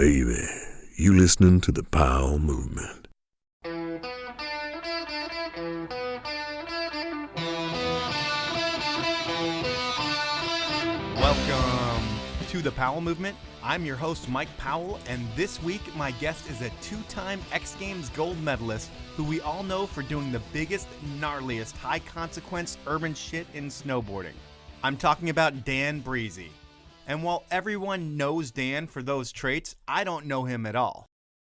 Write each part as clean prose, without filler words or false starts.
baby. You listening to the Powell Movement. Welcome to the Powell Movement. I'm your host, Mike Powell, and this week my guest is a two-time X Games gold medalist who we all know for doing the biggest, gnarliest, high-consequence urban shit in snowboarding. I'm talking about Dan Brisse. And while everyone knows Dan for those traits, I don't know him at all.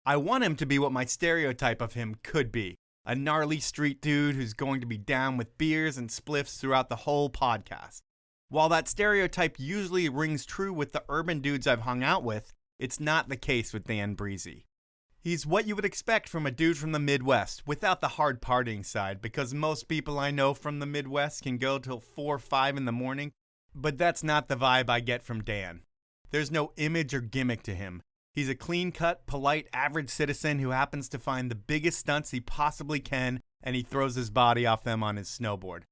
I want him to be what my stereotype of him could be. A gnarly street dude who's going to be down with beers and spliffs throughout the whole podcast. While that stereotype usually rings true with the urban dudes I've hung out with, it's not the case with Dan Brisse. He's what you would expect from a dude from the Midwest, without the hard partying side, because most people I know from the Midwest can go till 4 or 5 in the morning, but that's not the vibe I get from Dan. There's no image or gimmick to him. He's a clean-cut, polite, average citizen who happens to find the biggest stunts he possibly can, and he throws his body off them on his snowboard.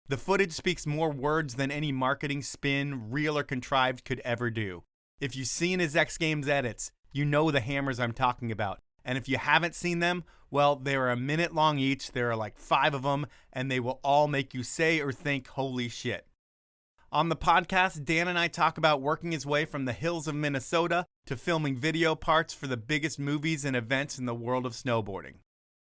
The footage speaks more words than any marketing spin, real or contrived, could ever do. If you've seen his X Games edits, you know the hammers I'm talking about. And if you haven't seen them, well, they're a minute long each. There are like 5 of them, and they will all make you say or think, holy shit. On the podcast, Dan and I talk about working his way from the hills of Minnesota to filming video parts for the biggest movies and events in the world of snowboarding.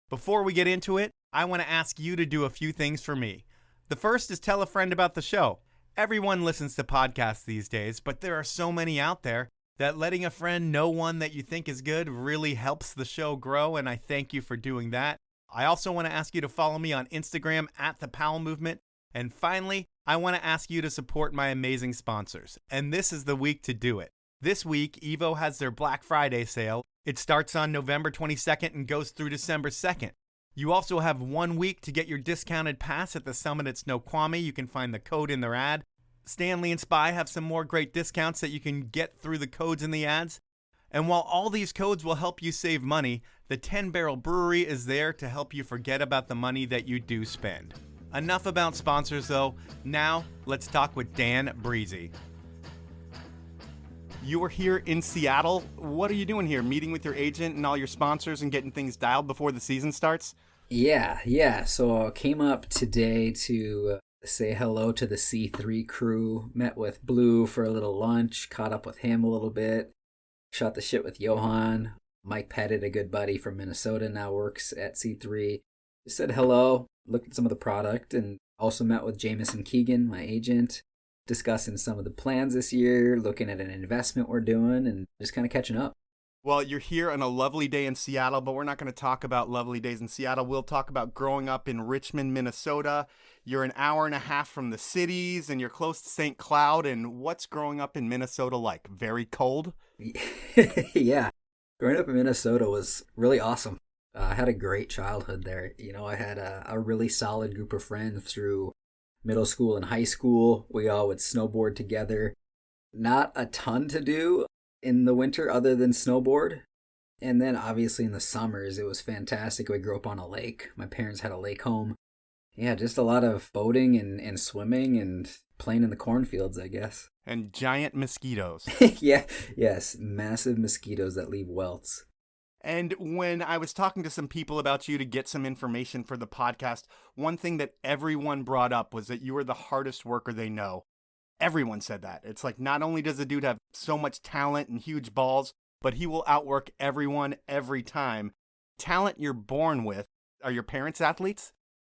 Before we get into it, I want to ask you to do a few things for me. The first is tell a friend about the show. Everyone listens to podcasts these days, but there are so many out there that letting a friend know one that you think is good really helps the show grow, and I thank you for doing that. I also want to ask you to follow me on Instagram at The Powell Movement. And finally, I want to ask you to support my amazing sponsors. And this is the week to do it. This week, Evo has their Black Friday sale. It starts on November 22nd and goes through December 2nd. You also have 1 week to get your discounted pass at the summit at Snoqualmie. You can find the code in their ad. Stanley and Spy have some more great discounts that you can get through the codes in the ads. And while all these codes will help you save money, the 10 Barrel Brewery is there to help you forget about the money that you do spend. Enough about sponsors though. Now, let's talk with Dan Brisse. You were here in Seattle. What are you doing here? Meeting with your agent and all your sponsors and getting things dialed before the season starts? Yeah. So I came up today to say hello to the C3 crew. Met with Blue for a little lunch. Caught up with him a little bit. Shot the shit with Johan. Mike Pettit, a good buddy from Minnesota, now works at C3. Just said hello. Looked at some of the product, and also met with Jaimeson Keegan, my agent, discussing some of the plans this year, looking at an investment we're doing, and just kind of catching up. Well, you're here on a lovely day in Seattle, but we're not going to talk about lovely days in Seattle. We'll talk about growing up in Richmond, Minnesota. You're an hour and a half from the cities, and you're close to St. Cloud. And what's growing up in Minnesota like? Very cold? Yeah. Growing up in Minnesota was really awesome. I had a great childhood there. You know, I had a really solid group of friends through middle school and high school. We all would snowboard together. Not a ton to do in the winter other than snowboard. And then obviously in the summers, it was fantastic. We grew up on a lake. My parents had a lake home. Yeah, just a lot of boating and swimming and playing in the cornfields, I guess. And giant mosquitoes. Yes, massive mosquitoes that leave welts. And when I was talking to some people about you to get some information for the podcast, one thing that everyone brought up was that you were the hardest worker they know. Everyone said that. It's like not only does the dude have so much talent and huge balls, but he will outwork everyone every time. Talent you're born with. Are your parents athletes?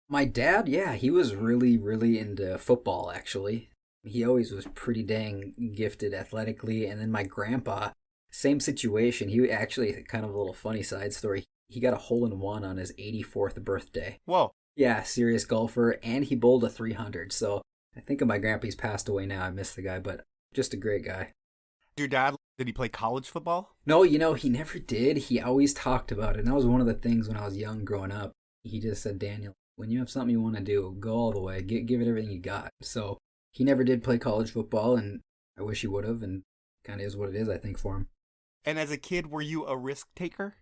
My dad, yeah, he was really, really into football, actually. He always was pretty dang gifted athletically. And then my grandpa, same situation. He actually, kind of a little funny side story. He got a hole-in-one on his 84th birthday. Whoa. Yeah, serious golfer, and he bowled a 300. So I think of my grandpa, he's passed away now. I miss the guy, but just a great guy. Your dad, did he play college football? No, he never did. He always talked about it. And that was one of the things when I was young growing up. He just said, Daniel, when you have something you want to do, go all the way. Give it everything you got. So he never did play college football, and I wish he would have, and kind of is what it is, I think, for him. And as a kid, were you a risk taker?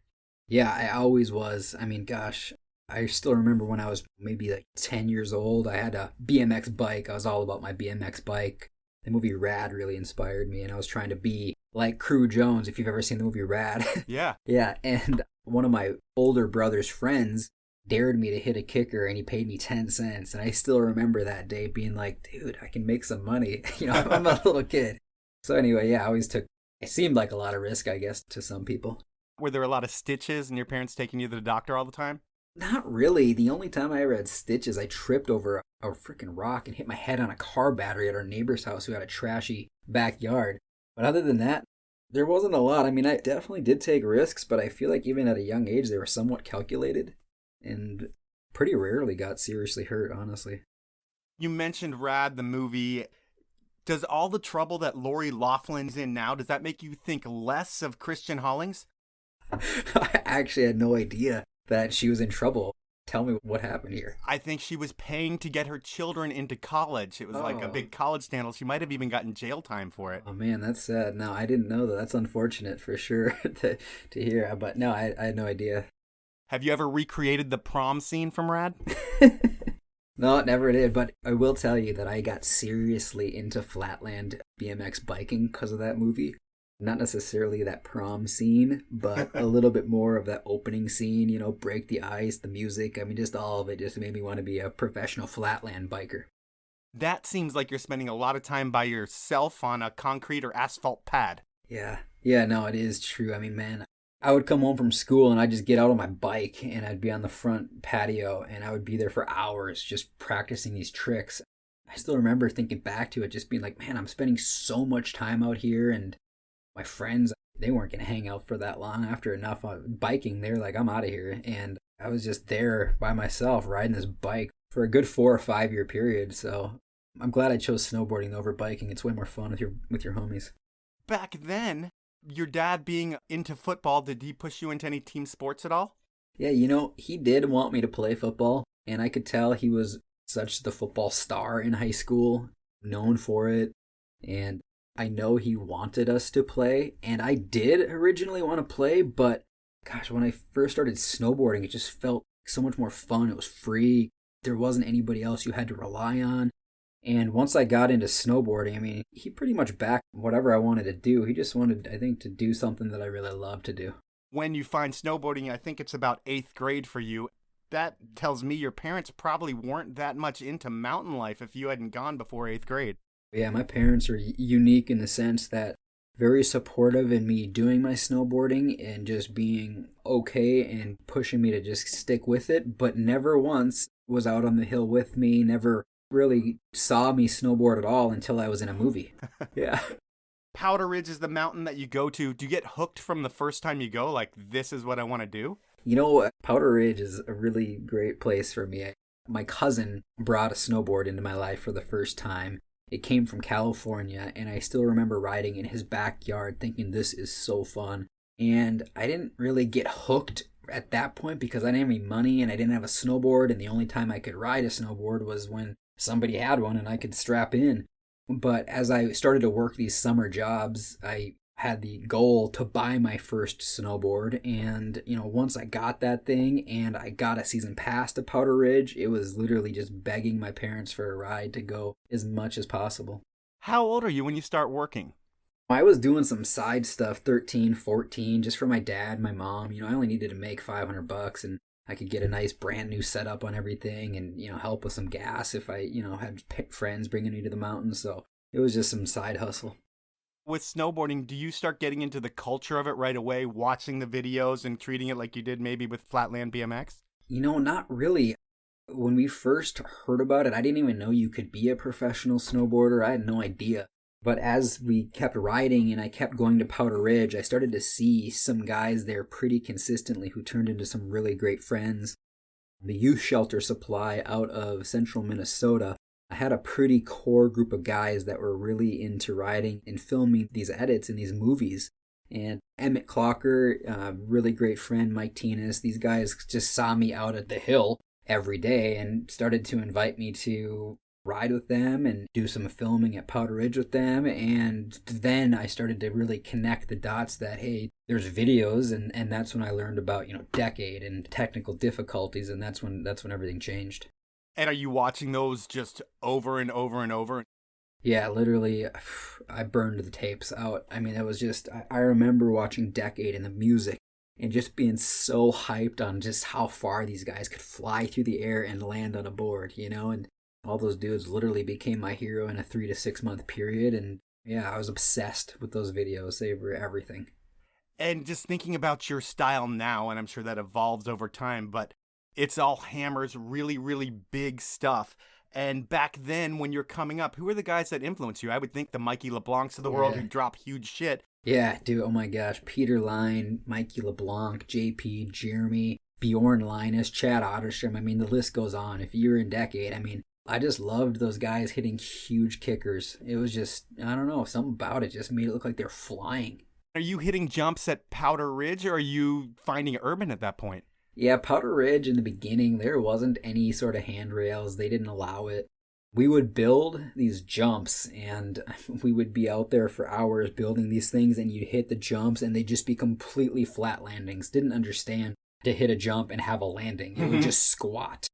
Yeah, I always was. I mean, gosh, I still remember when I was maybe like 10 years old, I had a BMX bike. I was all about my BMX bike. The movie Rad really inspired me, and I was trying to be like Crew Jones, if you've ever seen the movie Rad. Yeah. Yeah, and one of my older brother's friends dared me to hit a kicker, and he paid me 10 cents. And I still remember that day being like, dude, I can make some money. I'm a little kid. So anyway, yeah, I always took, it seemed like a lot of risk, I guess, to some people. Were there a lot of stitches and your parents taking you to the doctor all the time? Not really. The only time I ever had stitches, I tripped over a freaking rock and hit my head on a car battery at our neighbor's house who had a trashy backyard. But other than that, there wasn't a lot. I mean, I definitely did take risks, but I feel like even at a young age, they were somewhat calculated and pretty rarely got seriously hurt, honestly. You mentioned Rad, the movie. Does all the trouble that Lori Loughlin's in now, does that make you think less of Christian Hollings? I actually had no idea that she was in trouble. Tell me what happened here. I think she was paying to get her children into college. It was like a big college scandal. She might have even gotten jail time for it. Oh man, that's sad. No, I didn't know that. That's unfortunate for sure to hear. But no, I had no idea. Have you ever recreated the prom scene from Rad? No, never did. But I will tell you that I got seriously into flatland BMX biking because of that movie. Not necessarily that prom scene, but a little bit more of that opening scene, break the ice, the music. I mean, just all of it just made me want to be a professional flatland biker. That seems like you're spending a lot of time by yourself on a concrete or asphalt pad. Yeah, no, it is true. I mean, man, I would come home from school and I'd just get out on my bike and I'd be on the front patio and I would be there for hours just practicing these tricks. I still remember thinking back to it, just being like, man, I'm spending so much time out here, and my friends, they weren't going to hang out for that long. After enough biking, they were like, I'm out of here. And I was just there by myself riding this bike for a good 4 or 5 year period. So I'm glad I chose snowboarding over biking. It's way more fun with your homies. Back then, your dad being into football, did he push you into any team sports at all? Yeah, he did want me to play football. And I could tell he was such the football star in high school, known for it. And I know he wanted us to play, and I did originally want to play, but gosh, when I first started snowboarding, it just felt so much more fun. It was free. There wasn't anybody else you had to rely on. And once I got into snowboarding, I mean, he pretty much backed whatever I wanted to do. He just wanted, I think, to do something that I really love to do. When you find snowboarding, I think it's about 8th grade for you. That tells me your parents probably weren't that much into mountain life if you hadn't gone before 8th grade. Yeah, my parents are unique in the sense that very supportive in me doing my snowboarding and just being okay and pushing me to just stick with it, but never once was out on the hill with me, never really saw me snowboard at all until I was in a movie. Yeah. Powder Ridge is the mountain that you go to. Do you get hooked from the first time you go? Like, this is what I want to do? Powder Ridge is a really great place for me. My cousin brought a snowboard into my life for the first time. It came from California, and I still remember riding in his backyard thinking this is so fun. And I didn't really get hooked at that point because I didn't have any money and I didn't have a snowboard, and the only time I could ride a snowboard was when somebody had one and I could strap in. But as I started to work these summer jobs, I had the goal to buy my first snowboard, and once I got that thing and I got a season pass to Powder Ridge, it was literally just begging my parents for a ride to go as much as possible. How old are you when you start working? I was doing some side stuff, 13, 14, just for my dad, my mom. I only needed to make $500 and I could get a nice brand new setup on everything and help with some gas if I had friends bringing me to the mountains. So it was just some side hustle. With snowboarding, do you start getting into the culture of it right away, watching the videos and treating it like you did maybe with Flatland BMX? Not really. When we first heard about it, I didn't even know you could be a professional snowboarder. I had no idea. But as we kept riding and I kept going to Powder Ridge, I started to see some guys there pretty consistently who turned into some really great friends. The youth shelter supply out of central Minnesota, I had a pretty core group of guys that were really into riding and filming these edits in these movies. And Emmett Clocker, really great friend, Mike Tinas, these guys just saw me out at the hill every day and started to invite me to ride with them and do some filming at Powder Ridge with them. And then I started to really connect the dots that, hey, there's videos, and that's when I learned about, Decade and technical difficulties, and that's when everything changed. And are you watching those just over and over and over? Yeah, literally, I burned the tapes out. I mean, it was just, I remember watching Decade and the music and just being so hyped on just how far these guys could fly through the air and land on a board, you know? And all those dudes literally became my hero in a 3 to 6 month period. And yeah, I was obsessed with those videos. They were everything. And just thinking about your style now, and I'm sure that evolves over time, but it's all hammers, really, really big stuff. And back then, when you're coming up, who are the guys that influence you? I would think the Mikey LeBlancs of the world who drop huge shit. Yeah, dude, oh my gosh. Peter Line, Mikey LeBlanc, JP, Jeremy, Bjorn Linus, Chad Otterstrom. I mean, the list goes on. If you're in Decade, I mean, I just loved those guys hitting huge kickers. It was just, I don't know, something about it just made it look like they're flying. Are you hitting jumps at Powder Ridge, or are you finding urban at that point? Yeah, Powder Ridge in the beginning, there wasn't any sort of handrails. They didn't allow it. We would build these jumps, and we would be out there for hours building these things, and you'd hit the jumps, and they'd just be completely flat landings. Didn't understand to hit a jump and have a landing. It would just squat.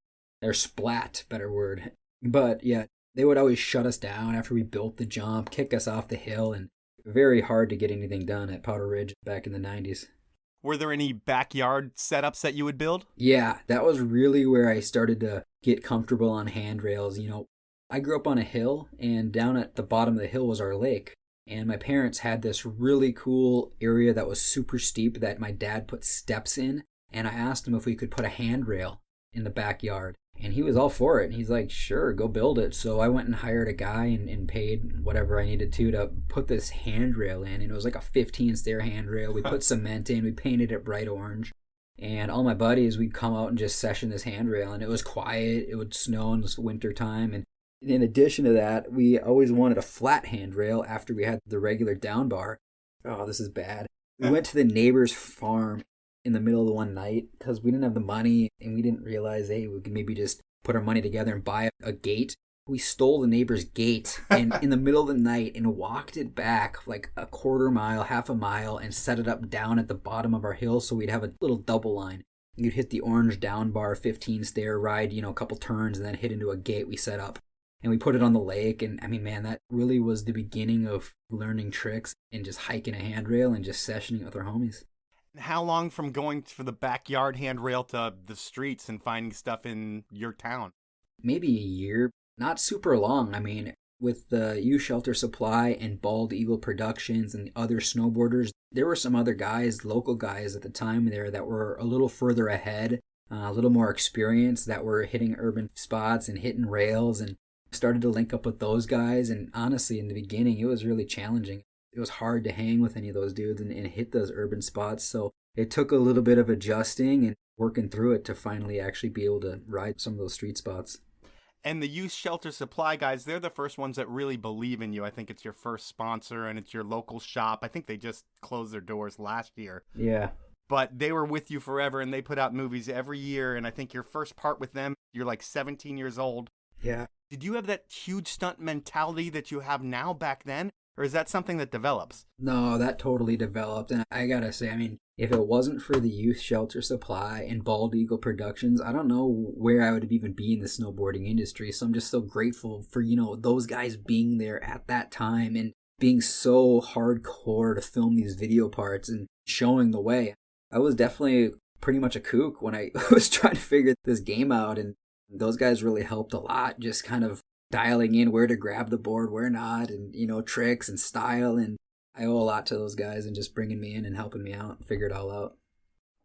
Or splat, better word. But yeah, they would always shut us down after we built the jump, kick us off the hill, and very hard to get anything done at Powder Ridge back in the 90s. Were there any backyard setups that you would build? Yeah, that was really where I started to get comfortable on handrails. You know, I grew up on a hill, and down at the bottom of the hill was our lake. And my parents had this really cool area that was super steep that my dad put steps in. And I asked him if we could put a handrail in the backyard. And he was all for it. And he's like, sure, go build it. So I went and hired a guy and paid whatever I needed to put this handrail in. And it was like a 15-stair handrail. We put cement in. We painted it bright orange. And all my buddies, we'd come out and just session this handrail. And it was quiet. It would snow in the winter time. And in addition to that, we always wanted a flat handrail after we had the regular down bar. Oh, this is bad. We went to the neighbor's farm in the middle of the one night because we didn't have the money and we didn't realize, hey, we could maybe just put our money together and buy a gate. We stole the neighbor's gate and in the middle of the night and walked it back like a quarter mile, half a mile, and set it up down at the bottom of our hill so we'd have a little double line. You'd hit the orange down bar, 15-stair ride, a couple turns, and then hit into a gate we set up. And we put it on the lake, and I mean, man, that really was the beginning of learning tricks and just hiking a handrail and just sessioning with our homies. How long from going for the backyard handrail to the streets and finding stuff in your town? Maybe a year. Not super long. I mean, with the U Shelter Supply and Bald Eagle Productions and the other snowboarders, there were some other guys, local guys at the time there that were a little further ahead, a little more experienced, that were hitting urban spots and hitting rails, and started to link up with those guys. And honestly, in the beginning, it was really challenging. It was hard to hang with any of those dudes and hit those urban spots. So it took a little bit of adjusting and working through it to finally actually be able to ride some of those street spots. And the Youth Shelter Supply guys, they're the first ones that really believe in you. I think it's your first sponsor and it's your local shop. I think they just closed their doors last year. Yeah. But they were with you forever and they put out movies every year. And I think your first part with them, you're like 17 years old. Yeah. Did you have that huge stunt mentality that you have now back then? Or is that something that develops? No, that totally developed. And I gotta say, I mean, if it wasn't for the Youth Shelter Supply and Bald Eagle Productions, I don't know where I would even be in the snowboarding industry. So I'm just so grateful for, those guys being there at that time and being so hardcore to film these video parts and showing the way. I was definitely pretty much a kook when I was trying to figure this game out, and those guys really helped a lot, just kind of dialing in where to grab the board, where not, and, tricks and style. And I owe a lot to those guys and just bringing me in and helping me out and figure it all out.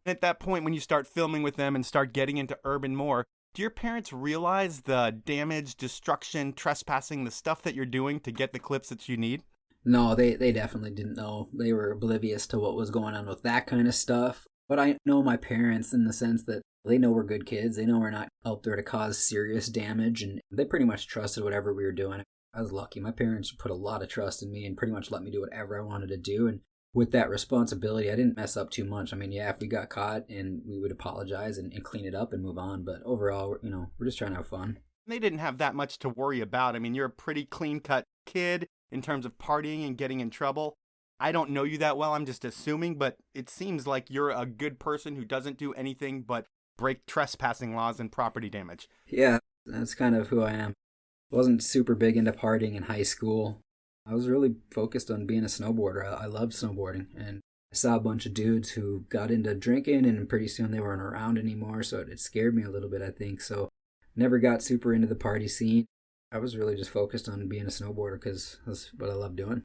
At that point, when you start filming with them and start getting into urban more, do your parents realize the damage, destruction, trespassing, the stuff that you're doing to get the clips that you need? No, they definitely didn't know. They were oblivious to what was going on with that kind of stuff. But I know my parents in the sense that they know we're good kids. They know we're not out there to cause serious damage, and they pretty much trusted whatever we were doing. I was lucky. My parents put a lot of trust in me and pretty much let me do whatever I wanted to do. And with that responsibility, I didn't mess up too much. I mean, yeah, if we got caught, and we would apologize and clean it up and move on. But overall, we're just trying to have fun. They didn't have that much to worry about. I mean, you're a pretty clean-cut kid in terms of partying and getting in trouble. I don't know you that well. I'm just assuming, but it seems like you're a good person who doesn't do anything but break trespassing laws and property damage. Yeah, that's kind of who I am. Wasn't super big into partying in high school. I was really focused on being a snowboarder. I loved snowboarding, and I saw a bunch of dudes who got into drinking, and pretty soon they weren't around anymore, so it scared me a little bit, I think. So never got super into the party scene. I was really just focused on being a snowboarder because that's what I love doing.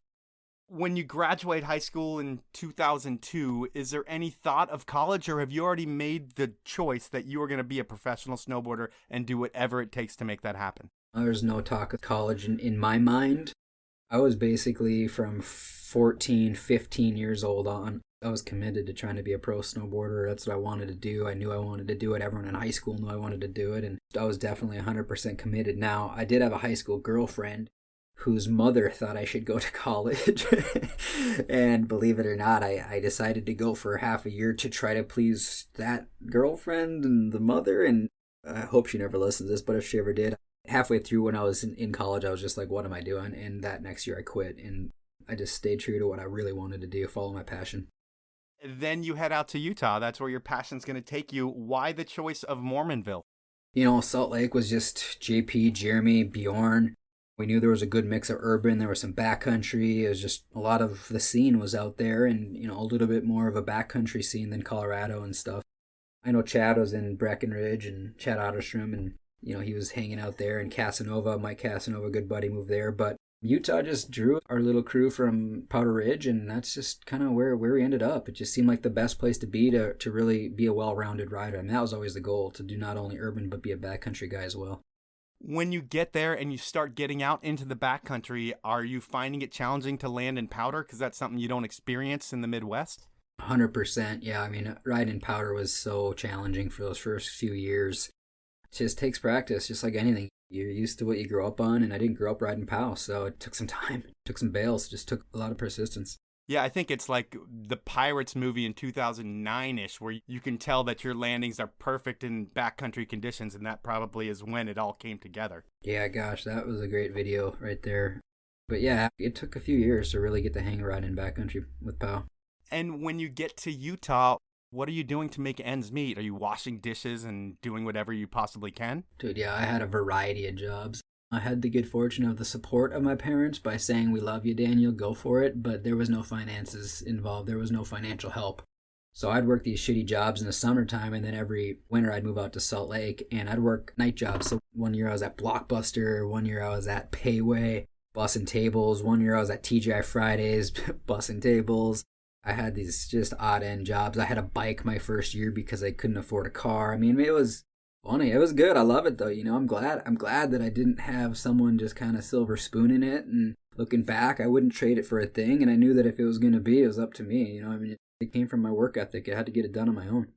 When you graduate high school in 2002, is there any thought of college, or have you already made the choice that you are going to be a professional snowboarder and do whatever it takes to make that happen? There's no talk of college in my mind. I was basically from 14, 15 years old on. I was committed to trying to be a pro snowboarder. That's what I wanted to do. I knew I wanted to do it. Everyone in high school knew I wanted to do it. And I was definitely 100% committed. Now, I did have a high school girlfriend whose mother thought I should go to college. And believe it or not, I decided to go for half a year to try to please that girlfriend and the mother. And I hope she never listens to this, but if she ever did, halfway through when I was in college, I was just like, what am I doing? And that next year I quit. And I just stayed true to what I really wanted to do, follow my passion. Then you head out to Utah. That's where your passion's going to take you. Why the choice of Mormonville? You know, Salt Lake was just JP, Jeremy, Bjorn. We knew there was a good mix of urban. There was some backcountry. It was just a lot of the scene was out there, and, you know, a little bit more of a backcountry scene than Colorado and stuff. I know Chad was in Breckenridge, and Chad Otterstrom, and, you know, he was hanging out there. And Casanova, Mike Casanova, good buddy, moved there. But Utah just drew our little crew from Powder Ridge, and that's just kind of where we ended up. It just seemed like the best place to be to really be a well-rounded rider. I mean, that was always the goal, to do not only urban but be a backcountry guy as well. When you get there and you start getting out into the backcountry, are you finding it challenging to land in powder? Because that's something you don't experience in the Midwest? 100%, yeah. I mean, riding powder was so challenging for those first few years. It just takes practice, just like anything. You're used to what you grew up on, and I didn't grow up riding POW, so it took some time. It took some bails. It just took a lot of persistence. Yeah, I think it's like the Pirates movie in 2009-ish, where you can tell that your landings are perfect in backcountry conditions, and that probably is when it all came together. Yeah, gosh, that was a great video right there. But yeah, it took a few years to really get the hang of riding backcountry with POW. And when you get to Utah, what are you doing to make ends meet? Are you washing dishes and doing whatever you possibly can? Dude, yeah, I had a variety of jobs. I had the good fortune of the support of my parents by saying, we love you, Daniel, go for it. But there was no finances involved. There was no financial help. So I'd work these shitty jobs in the summertime, and then every winter I'd move out to Salt Lake, and I'd work night jobs. So one year I was at Blockbuster, one year I was at Payway, bussing tables. One year I was at TGI Fridays, bussing tables. I had these just odd end jobs. I had a bike my first year because I couldn't afford a car. I mean, it was funny. It was good. I love it though. You know, I'm glad that I didn't have someone just kind of silver spooning it. And looking back, I wouldn't trade it for a thing. And I knew that if it was going to be, it was up to me. You know, I mean, it came from my work ethic. I had to get it done on my own.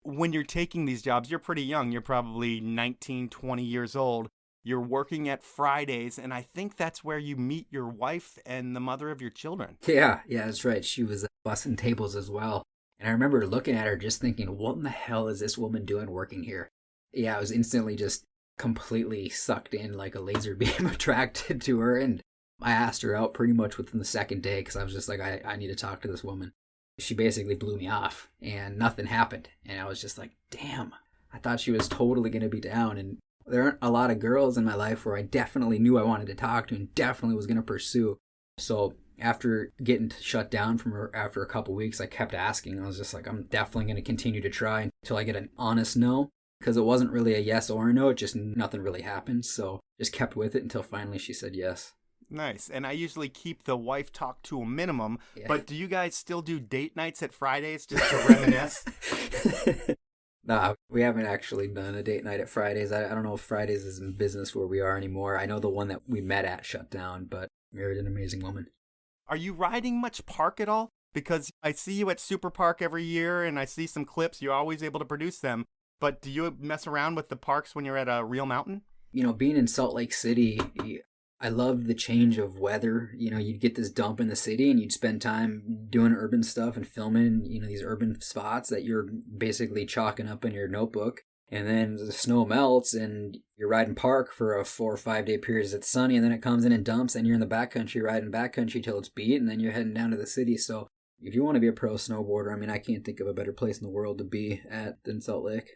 When you're taking these jobs, you're pretty young. You're probably 19, 20 years old. You're working at Fridays, and I think that's where you meet your wife and the mother of your children. Yeah, that's right. She was bussing tables as well. And I remember looking at her just thinking, what in the hell is this woman doing working here? Yeah, I was instantly just completely sucked in like a laser beam, attracted to her. And I asked her out pretty much within the second day because I was just like, I need to talk to this woman. She basically blew me off and nothing happened. And I was just like, damn, I thought she was totally going to be down. And there aren't a lot of girls in my life where I definitely knew I wanted to talk to and definitely was going to pursue. So after getting shut down from her after a couple weeks, I kept asking. I was just like, I'm definitely going to continue to try until I get an honest no. Because it wasn't really a yes or a no, it just nothing really happened. So just kept with it until finally she said yes. Nice. And I usually keep the wife talk to a minimum, Yeah. But do you guys still do date nights at Fridays just to reminisce? No, we haven't actually done a date night at Fridays. I don't know if Fridays is in business where we are anymore. I know the one that we met at shut down, but married an amazing woman. Are you riding much park at all? Because I see you at Super Park every year, and I see some clips. You're always able to produce them. But do you mess around with the parks when you're at a real mountain? You know, being in Salt Lake City, I loved the change of weather. You know, you'd get this dump in the city and you'd spend time doing urban stuff and filming, you know, these urban spots that you're basically chalking up in your notebook. And then the snow melts and you're riding park for a 4 or 5 day period as it's sunny, and then it comes in and dumps and you're in the backcountry riding backcountry till it's beat, and then you're heading down to the city. So if you want to be a pro snowboarder, I mean, I can't think of a better place in the world to be at than Salt Lake.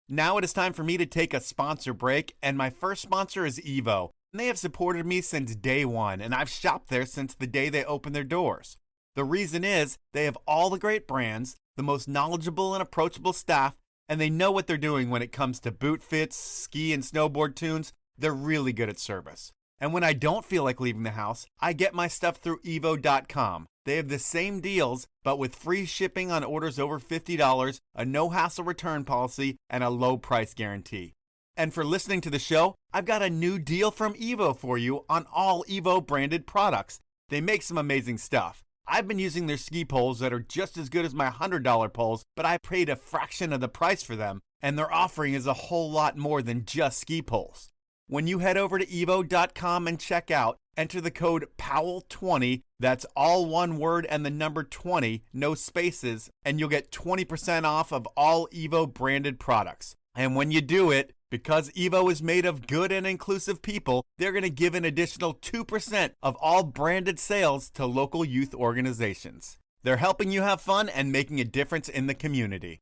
Now it is time for me to take a sponsor break, and my first sponsor is Evo. They have supported me since day one, and I've shopped there since the day they opened their doors. The reason is they have all the great brands, the most knowledgeable and approachable staff, and they know what they're doing when it comes to boot fits, ski and snowboard tunes. They're really good at service. And when I don't feel like leaving the house, I get my stuff through evo.com. They have the same deals, but with free shipping on orders over $50, a no-hassle return policy, and a low price guarantee. And for listening to the show, I've got a new deal from Evo for you on all Evo branded products. They make some amazing stuff. I've been using their ski poles that are just as good as my $100 poles, but I paid a fraction of the price for them, and their offering is a whole lot more than just ski poles. When you head over to evo.com and check out, enter the code POWEL20, that's all one word and the number 20, no spaces, and you'll get 20% off of all Evo branded products. And when you do it, because Evo is made of good and inclusive people, they're going to give an additional 2% of all branded sales to local youth organizations. They're helping you have fun and making a difference in the community.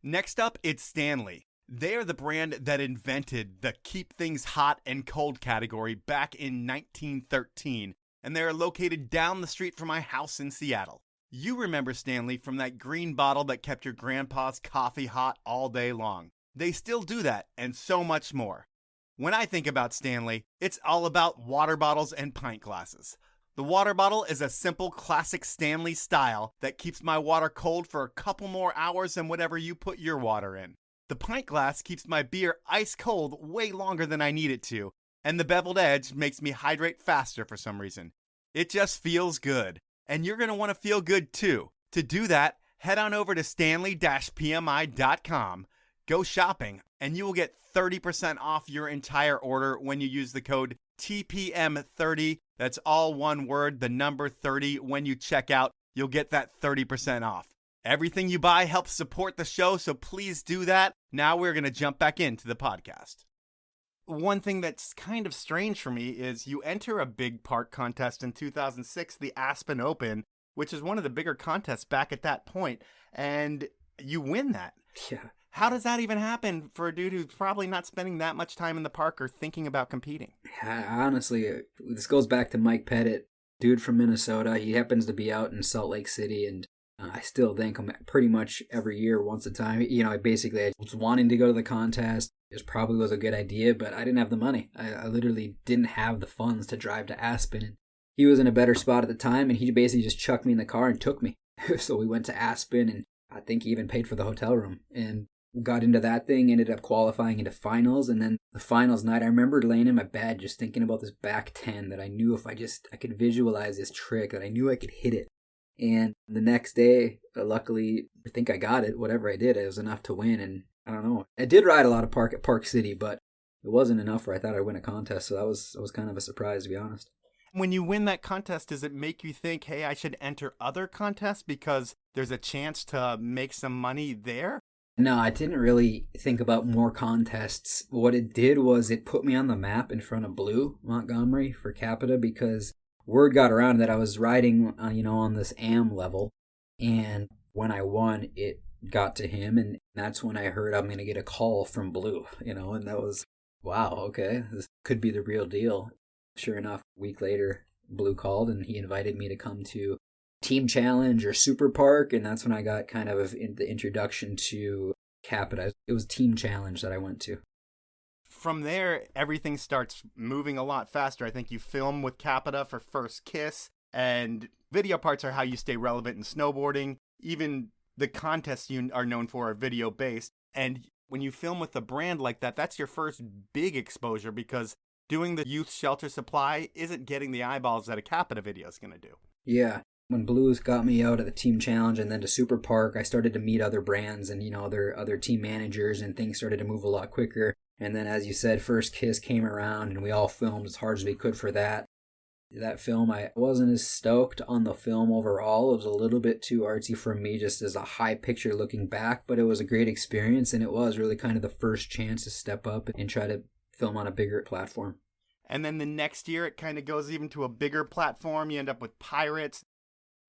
Next up, it's Stanley. They are the brand that invented the keep things hot and cold category back in 1913, and they are located down the street from my house in Seattle. You remember Stanley from that green bottle that kept your grandpa's coffee hot all day long. They still do that, and so much more. When I think about Stanley, it's all about water bottles and pint glasses. The water bottle is a simple classic Stanley style that keeps my water cold for a couple more hours than whatever you put your water in. The pint glass keeps my beer ice cold way longer than I need it to, and the beveled edge makes me hydrate faster for some reason. It just feels good, and you're going to want to feel good too. To do that, head on over to stanley-pmi.com, go shopping, and you will get 30% off your entire order when you use the code TPM30. That's all one word, the number 30. When you check out, you'll get that 30% off. Everything you buy helps support the show, so please do that. Now we're going to jump back into the podcast. One thing that's kind of strange for me is you enter a big park contest in 2006, the Aspen Open, which is one of the bigger contests back at that point, and you win that. Yeah. How does that even happen for a dude who's probably not spending that much time in the park or thinking about competing? Honestly, this goes back to Mike Pettit, dude from Minnesota. He happens to be out in Salt Lake City, and I still thank him pretty much every year, once a time. You know, I was wanting to go to the contest. It probably was a good idea, but I didn't have the money. I literally didn't have the funds to drive to Aspen. He was in a better spot at the time, and he basically just chucked me in the car and took me. So we went to Aspen, and I think he even paid for the hotel room. And got into that thing, ended up qualifying into finals, and then the finals night, I remember laying in my bed just thinking about this back 10 that I knew if I could visualize this trick, that I knew I could hit it. And the next day, luckily, I think I got it. Whatever I did, it was enough to win. And I don't know. I did ride a lot of park at Park City, but it wasn't enough where I thought I'd win a contest. So that was kind of a surprise, to be honest. When you win that contest, does it make you think, hey, I should enter other contests because there's a chance to make some money there? No, I didn't really think about more contests. What it did was it put me on the map in front of Blue Montgomery for Capita, because word got around that I was riding, on this AM level. And when I won, it got to him. And that's when I heard I'm going to get a call from Blue, and that was, wow, okay, this could be the real deal. Sure enough, a week later, Blue called and he invited me to come to Team Challenge or Super Park. And that's when I got kind of the introduction to Capita. It was Team Challenge that I went to. From there, everything starts moving a lot faster. I think you film with Capita for First Kiss, and video parts are how you stay relevant in snowboarding. Even the contests you are known for are video-based. And when you film with a brand like that, that's your first big exposure, because doing the youth shelter supply isn't getting the eyeballs that a Capita video is going to do. Yeah. When Blues got me out at the Team Challenge and then to Super Park, I started to meet other brands and, other team managers, and things started to move a lot quicker. And then, as you said, First Kiss came around and we all filmed as hard as we could for that. That film, I wasn't as stoked on the film overall. It was a little bit too artsy for me just as a high picture looking back, but it was a great experience, and it was really kind of the first chance to step up and try to film on a bigger platform. And then the next year, it kind of goes even to a bigger platform. You end up with Pirates.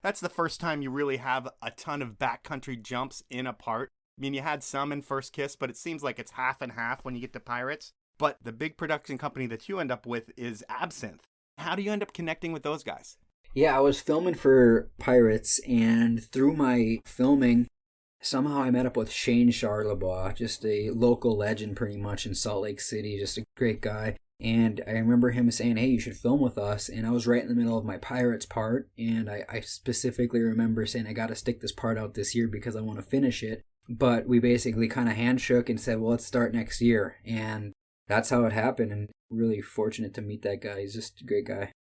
That's the first time you really have a ton of backcountry jumps in a part. I mean, you had some in First Kiss, but it seems like it's half and half when you get to Pirates. But the big production company that you end up with is Absinthe. How do you end up connecting with those guys? Yeah, I was filming for Pirates, and through my filming, somehow I met up with Shane Charlebois, just a local legend pretty much in Salt Lake City, just a great guy. And I remember him saying, hey, you should film with us. And I was right in the middle of my Pirates part. And I specifically remember saying, I got to stick this part out this year because I want to finish it. But we basically kind of handshook and said, well, let's start next year. And that's how it happened. And really fortunate to meet that guy. He's just a great guy.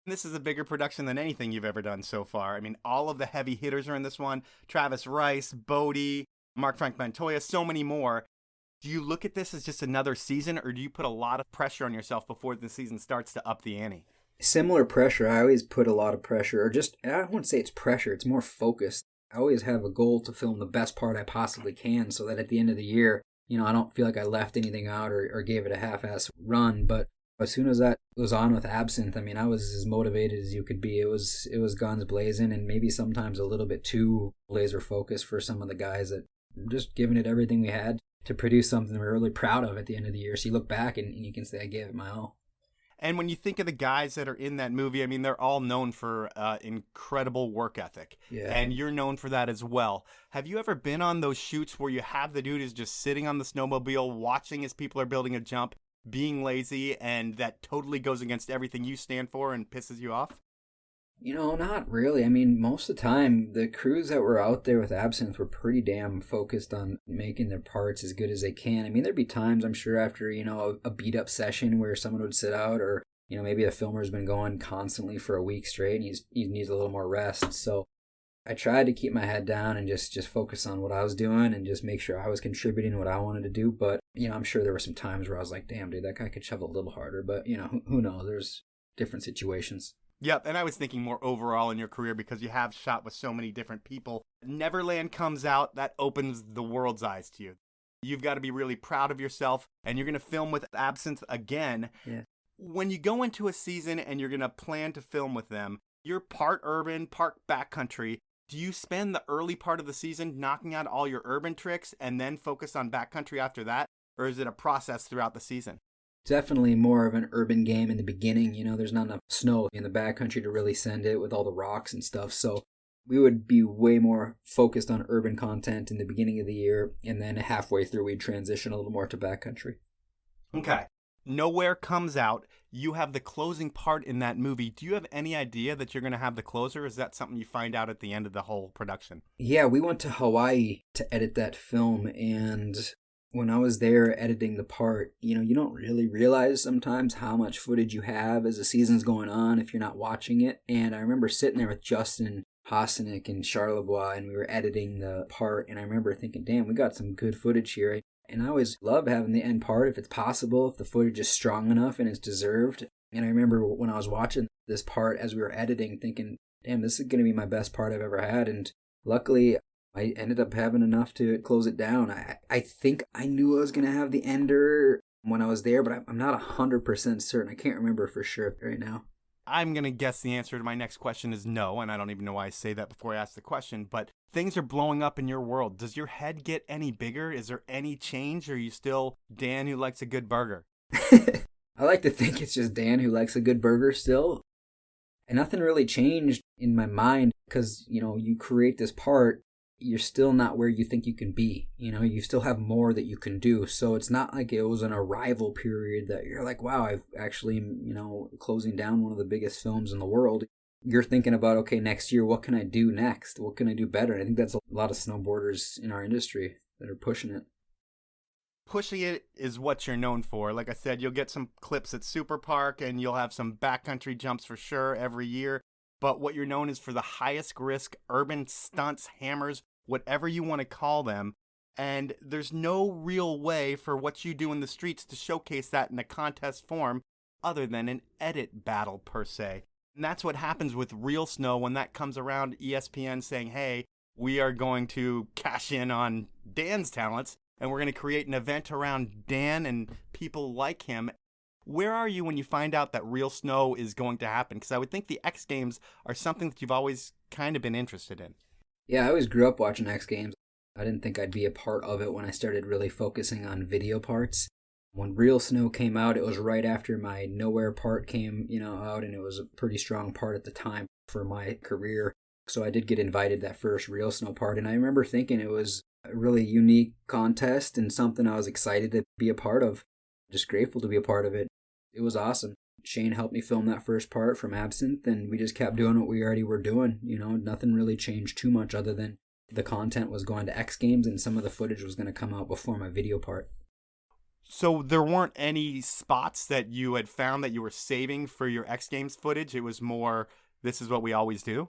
This is a bigger production than anything you've ever done so far. I mean, all of the heavy hitters are in this one. Travis Rice, Bodie, Mark Frank Montoya, so many more. Do you look at this as just another season, or do you put a lot of pressure on yourself before the season starts to up the ante? Similar pressure. I always put a lot of pressure, or just, I wouldn't say it's pressure, it's more focused. I always have a goal to film the best part I possibly can so that at the end of the year, I don't feel like I left anything out or gave it a half-ass run. But as soon as that was on with Absinthe, I was as motivated as you could be. It was guns blazing, and maybe sometimes a little bit too laser focused for some of the guys that were just giving it everything we had to produce something we're really proud of at the end of the year. So you look back and you can say, I gave it my all. And when you think of the guys that are in that movie, they're all known for incredible work ethic. Yeah. And you're known for that as well. Have you ever been on those shoots where you have the dude who's just sitting on the snowmobile, watching as people are building a jump, being lazy, and that totally goes against everything you stand for and pisses you off? Not really. Most of the time, the crews that were out there with Absinthe were pretty damn focused on making their parts as good as they can. There'd be times, I'm sure, after, a beat-up session where someone would sit out, or, maybe a filmer's been going constantly for a week straight and he needs a little more rest. So I tried to keep my head down and just focus on what I was doing and just make sure I was contributing what I wanted to do. But, I'm sure there were some times where I was like, damn, dude, that guy could shovel a little harder. But, who knows? There's different situations. Yep, and I was thinking more overall in your career because you have shot with so many different people. Neverland comes out, that opens the world's eyes to you. You've got to be really proud of yourself, and you're going to film with Absinthe again. Yeah. When you go into a season and you're going to plan to film with them, you're part urban, part backcountry. Do you spend the early part of the season knocking out all your urban tricks and then focus on backcountry after that? Or is it a process throughout the season? Definitely more of an urban game in the beginning. There's not enough snow in the backcountry to really send it with all the rocks and stuff. So we would be way more focused on urban content in the beginning of the year. And then halfway through, we'd transition a little more to backcountry. Okay. Nowhere comes out. You have the closing part in that movie. Do you have any idea that you're going to have the closer? Or is that something you find out at the end of the whole production? Yeah, we went to Hawaii to edit that film, and when I was there editing the part, you don't really realize sometimes how much footage you have as the season's going on if you're not watching it. And I remember sitting there with Justin Hasenick and Charlebois, and we were editing the part, and I remember thinking, damn, we got some good footage here. And I always love having the end part if it's possible, if the footage is strong enough and it's deserved. And I remember when I was watching this part as we were editing, thinking, damn, this is going to be my best part I've ever had. And luckily, I ended up having enough to close it down. I think I knew I was going to have the ender when I was there, but I'm not 100% certain. I can't remember for sure right now. I'm going to guess the answer to my next question is no, and I don't even know why I say that before I ask the question, but things are blowing up in your world. Does your head get any bigger? Is there any change, or are you still Dan who likes a good burger? I like to think it's just Dan who likes a good burger still. And nothing really changed in my mind because, you create this part, you're still not where you think you can be. You still have more that you can do. So it's not like it was an arrival period that you're like, wow, I've actually, closing down one of the biggest films in the world. You're thinking about, okay, next year, what can I do next? What can I do better? And I think that's a lot of snowboarders in our industry that are pushing it. Pushing it is what you're known for. Like I said, you'll get some clips at Super Park and you'll have some backcountry jumps for sure every year. But what you're known is for the highest risk urban stunts, hammers, whatever you want to call them. And there's no real way for what you do in the streets to showcase that in a contest form other than an edit battle per se. And that's what happens with real snow when that comes around, ESPN saying, hey, we are going to cash in on Dan's talents and we're going to create an event around Dan and people like him. Where are you when you find out that real snow is going to happen? Because I would think the X Games are something that you've always kind of been interested in. Yeah, I always grew up watching X Games. I didn't think I'd be a part of it when I started really focusing on video parts. When Real Snow came out, it was right after my Nowhere part came, out, and it was a pretty strong part at the time for my career. So I did get invited that first Real Snow part, and I remember thinking it was a really unique contest and something I was excited to be a part of. Just grateful to be a part of it. It was awesome. Shane helped me film that first part from Absinthe, and we just kept doing what we already were doing. Nothing really changed too much other than the content was going to X Games and some of the footage was going to come out before my video part. So there weren't any spots that you had found that you were saving for your X Games footage? It was more, this is what we always do?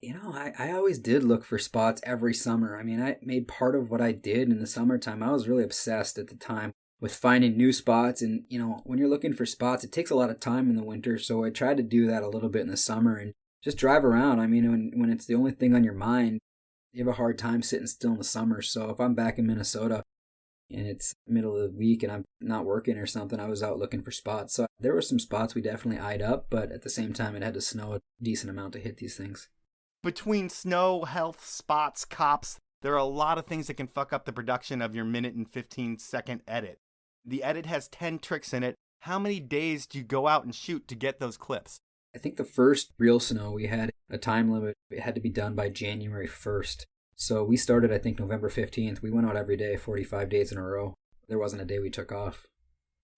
I always did look for spots every summer. I mean, I made part of what I did in the summertime. I was really obsessed at the time with finding new spots. And, when you're looking for spots, it takes a lot of time in the winter. So I tried to do that a little bit in the summer and just drive around. I mean, when it's the only thing on your mind, you have a hard time sitting still in the summer. So if I'm back in Minnesota and it's middle of the week and I'm not working or something, I was out looking for spots. So there were some spots we definitely eyed up, but at the same time, it had to snow a decent amount to hit these things. Between snow, health, spots, cops, there are a lot of things that can fuck up the production of your minute and 15-second edit. The edit has 10 tricks in it. How many days do you go out and shoot to get those clips? I think the first Real Snow, we had a time limit. It had to be done by January 1st. So we started, I think, November 15th. We went out every day, 45 days in a row. There wasn't a day we took off.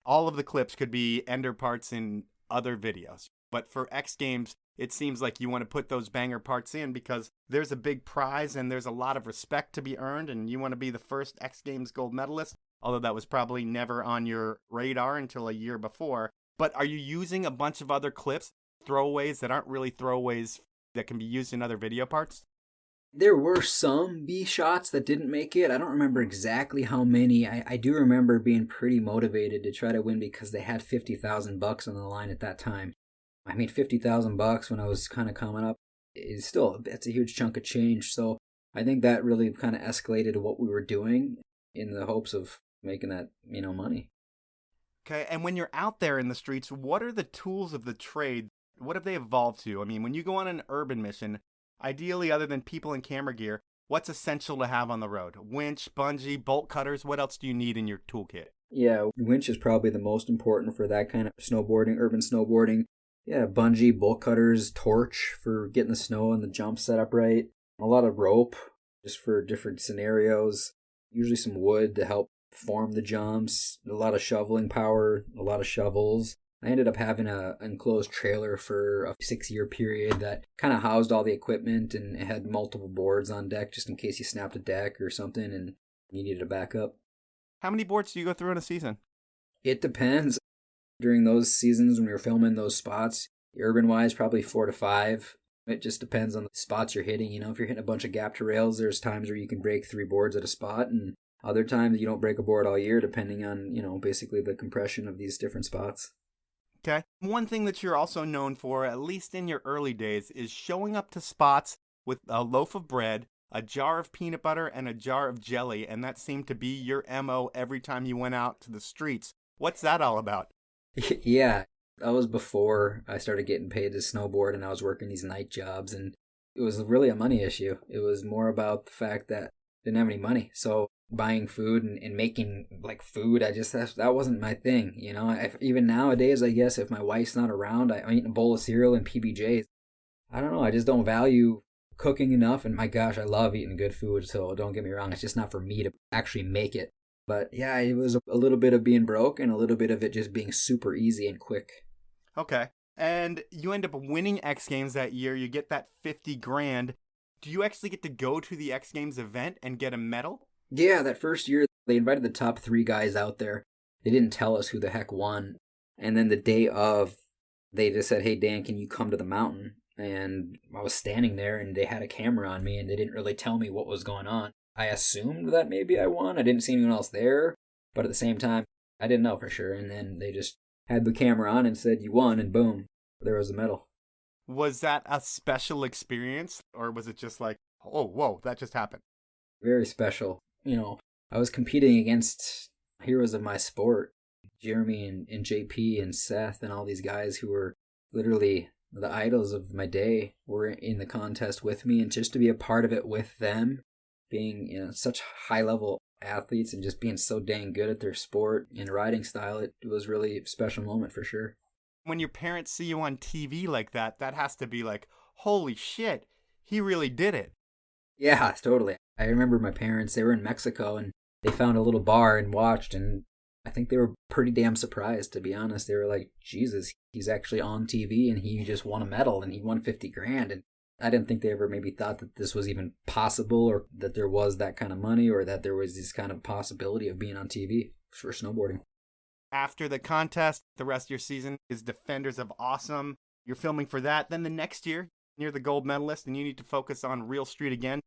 All of the clips could be ender parts in other videos. But for X Games, it seems like you want to put those banger parts in because there's a big prize and there's a lot of respect to be earned, and you want to be the first X Games gold medalist, although that was probably never on your radar until a year before. But are you using a bunch of other clips, throwaways that aren't really throwaways that can be used in other video parts? There were some B shots that didn't make it. I don't remember exactly how many. I do remember being pretty motivated to try to win because they had $50,000 on the line at that time. I mean, $50,000 when I was kind of coming up is that's a huge chunk of change. So I think that really kind of escalated what we were doing in the hopes of making that, money. Okay, and when you're out there in the streets, what are the tools of the trade? What have they evolved to? I mean, when you go on an urban mission, ideally, other than people and camera gear, what's essential to have on the road? Winch, bungee, bolt cutters, what else do you need in your toolkit? Yeah, winch is probably the most important for that kind of snowboarding, urban snowboarding. Yeah, bungee, bolt cutters, torch for getting the snow and the jump set up right. A lot of rope just for different scenarios. Usually some wood to help form the jumps. A lot of shoveling power, a lot of shovels. I ended up having an enclosed trailer for a 6-year period that kind of housed all the equipment, and it had multiple boards on deck just in case you snapped a deck or something and you needed a backup. How many boards do you go through in a season? It depends. During those seasons when we were filming those spots, urban-wise, probably 4 to 5. It just depends on the spots you're hitting. If you're hitting a bunch of gap to rails, there's times where you can break 3 boards at a spot, and other times you don't break a board all year, depending on, basically the compression of these different spots. Okay. One thing that you're also known for, at least in your early days, is showing up to spots with a loaf of bread, a jar of peanut butter, and a jar of jelly, and that seemed to be your MO every time you went out to the streets. What's that all about? Yeah, that was before I started getting paid to snowboard, and I was working these night jobs, and it was really a money issue. It was more about the fact that I didn't have any money, so buying food and making food, that wasn't my thing. Even nowadays, I guess if my wife's not around, I'm eating a bowl of cereal and PBJs. I don't know, I just don't value cooking enough, and my gosh, I love eating good food, so don't get me wrong, it's just not for me to actually make it. But yeah, it was a little bit of being broke and a little bit of it just being super easy and quick. Okay. And you end up winning X Games that year. You get that $50,000. Do you actually get to go to the X Games event and get a medal? Yeah, that first year, they invited the top 3 guys out there. They didn't tell us who the heck won. And then the day of, they just said, hey, Dan, can you come to the mountain? And I was standing there, and they had a camera on me, and they didn't really tell me what was going on. I assumed that maybe I won. I didn't see anyone else there. But at the same time, I didn't know for sure. And then they just had the camera on and said, you won, and boom, there was the medal. Was that a special experience, or was it just like, oh, whoa, that just happened? Very special. I was competing against heroes of my sport, Jeremy and JP and Seth and all these guys who were literally the idols of my day were in the contest with me, and just to be a part of it with them, being such high level athletes and just being so dang good at their sport and riding style. It was really a special moment for sure. When your parents see you on TV like that, that has to be like, holy shit, he really did it. Yeah, totally. I remember my parents, they were in Mexico and they found a little bar and watched, and I think they were pretty damn surprised, to be honest. They were like, Jesus, he's actually on TV and he just won a medal and he won 50 grand. And I didn't think they ever maybe thought that this was even possible, or that there was that kind of money, or that there was this kind of possibility of being on TV for snowboarding. After the contest, the rest of your season is Defenders of Awesome. You're filming for that. Then the next year, you're the gold medalist and you need to focus on real street again.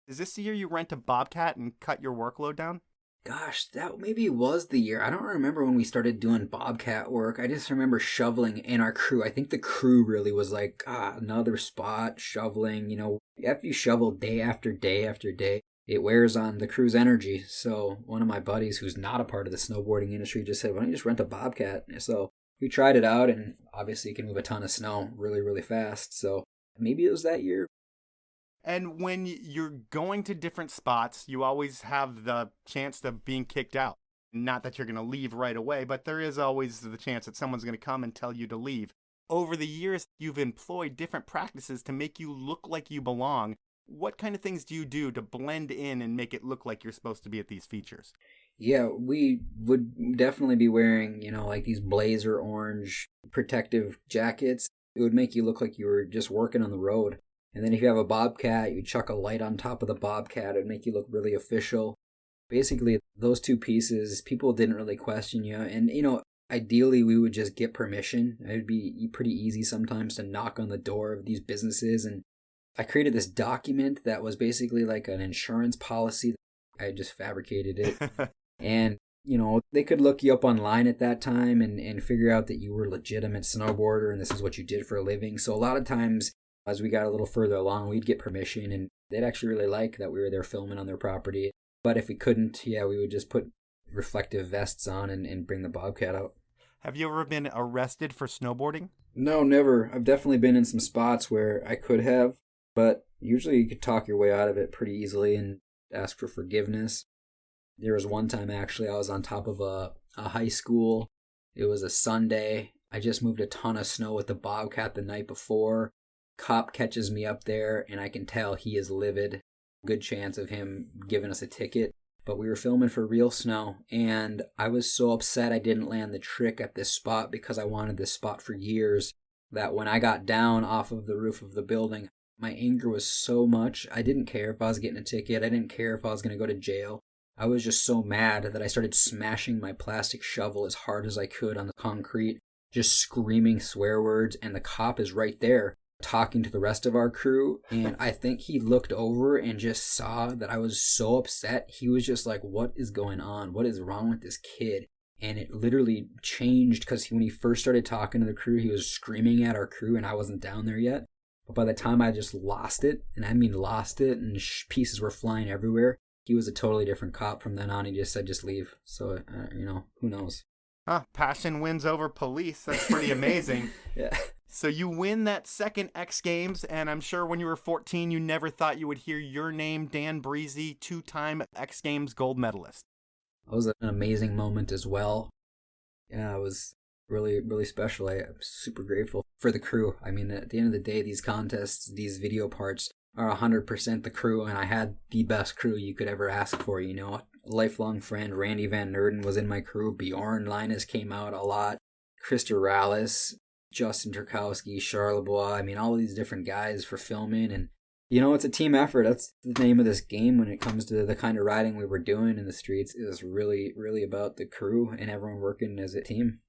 Is this the year you rent a Bobcat and cut your workload down? Gosh, that maybe was the year. I don't remember when we started doing Bobcat work. I just remember shoveling in our crew. I think the crew really was like, another spot, shoveling. After you shovel day after day after day, it wears on the crew's energy. So one of my buddies who's not a part of the snowboarding industry just said, why don't you just rent a Bobcat? So we tried it out, and obviously it can move a ton of snow really, really fast. So maybe it was that year. And when you're going to different spots, you always have the chance of being kicked out. Not that you're going to leave right away, but there is always the chance that someone's going to come and tell you to leave. Over the years, you've employed different practices to make you look like you belong. What kind of things do you do to blend in and make it look like you're supposed to be at these features? Yeah, we would definitely be wearing, like these blazer orange protective jackets. It would make you look like you were just working on the road. And then if you have a Bobcat, you chuck a light on top of the Bobcat. It'd make you look really official. Basically, those two pieces, people didn't really question you. And, ideally, we would just get permission. It would be pretty easy sometimes to knock on the door of these businesses. And I created this document that was basically like an insurance policy. I just fabricated it. And, they could look you up online at that time and figure out that you were a legitimate snowboarder and this is what you did for a living. So a lot of times, as we got a little further along, we'd get permission, and they'd actually really like that we were there filming on their property. But if we couldn't, we would just put reflective vests on and bring the Bobcat out. Have you ever been arrested for snowboarding? No, never. I've definitely been in some spots where I could have, but usually you could talk your way out of it pretty easily and ask for forgiveness. There was one time, actually, I was on top of a high school. It was a Sunday. I just moved a ton of snow with the Bobcat the night before. Cop catches me up there, and I can tell he is livid. Good chance of him giving us a ticket. But we were filming for real snow, and I was so upset I didn't land the trick at this spot because I wanted this spot for years, that when I got down off of the roof of the building, my anger was so much. I didn't care if I was getting a ticket. I didn't care if I was going to go to jail. I was just so mad that I started smashing my plastic shovel as hard as I could on the concrete, just screaming swear words, and the cop is right there talking to the rest of our crew, and I think he looked over and just saw that I was so upset. He was just like, what is going on? What is wrong with this kid? And it literally changed because when he first started talking to the crew, he was screaming at our crew, and I wasn't down there yet. But by the time I just lost it, and I mean lost it, and pieces were flying everywhere, he was a totally different cop from then on. He just said, just leave. So, who knows? Passion wins over police. That's pretty amazing. Yeah. So you win that second X Games, and I'm sure when you were 14, you never thought you would hear your name, Dan Brisse, 2-time X Games gold medalist. That was an amazing moment as well. Yeah, it was really, really special. I'm super grateful for the crew. I mean, at the end of the day, these contests, these video parts are 100% the crew, and I had the best crew you could ever ask for, A lifelong friend, Randy Van Nerden, was in my crew. Bjorn Linus came out a lot. Krista Rallis, Justin Turkowski, Charlebois, all of these different guys for filming. And, it's a team effort. That's the name of this game when it comes to the kind of riding we were doing in the streets. It was really, really about the crew and everyone working as a team.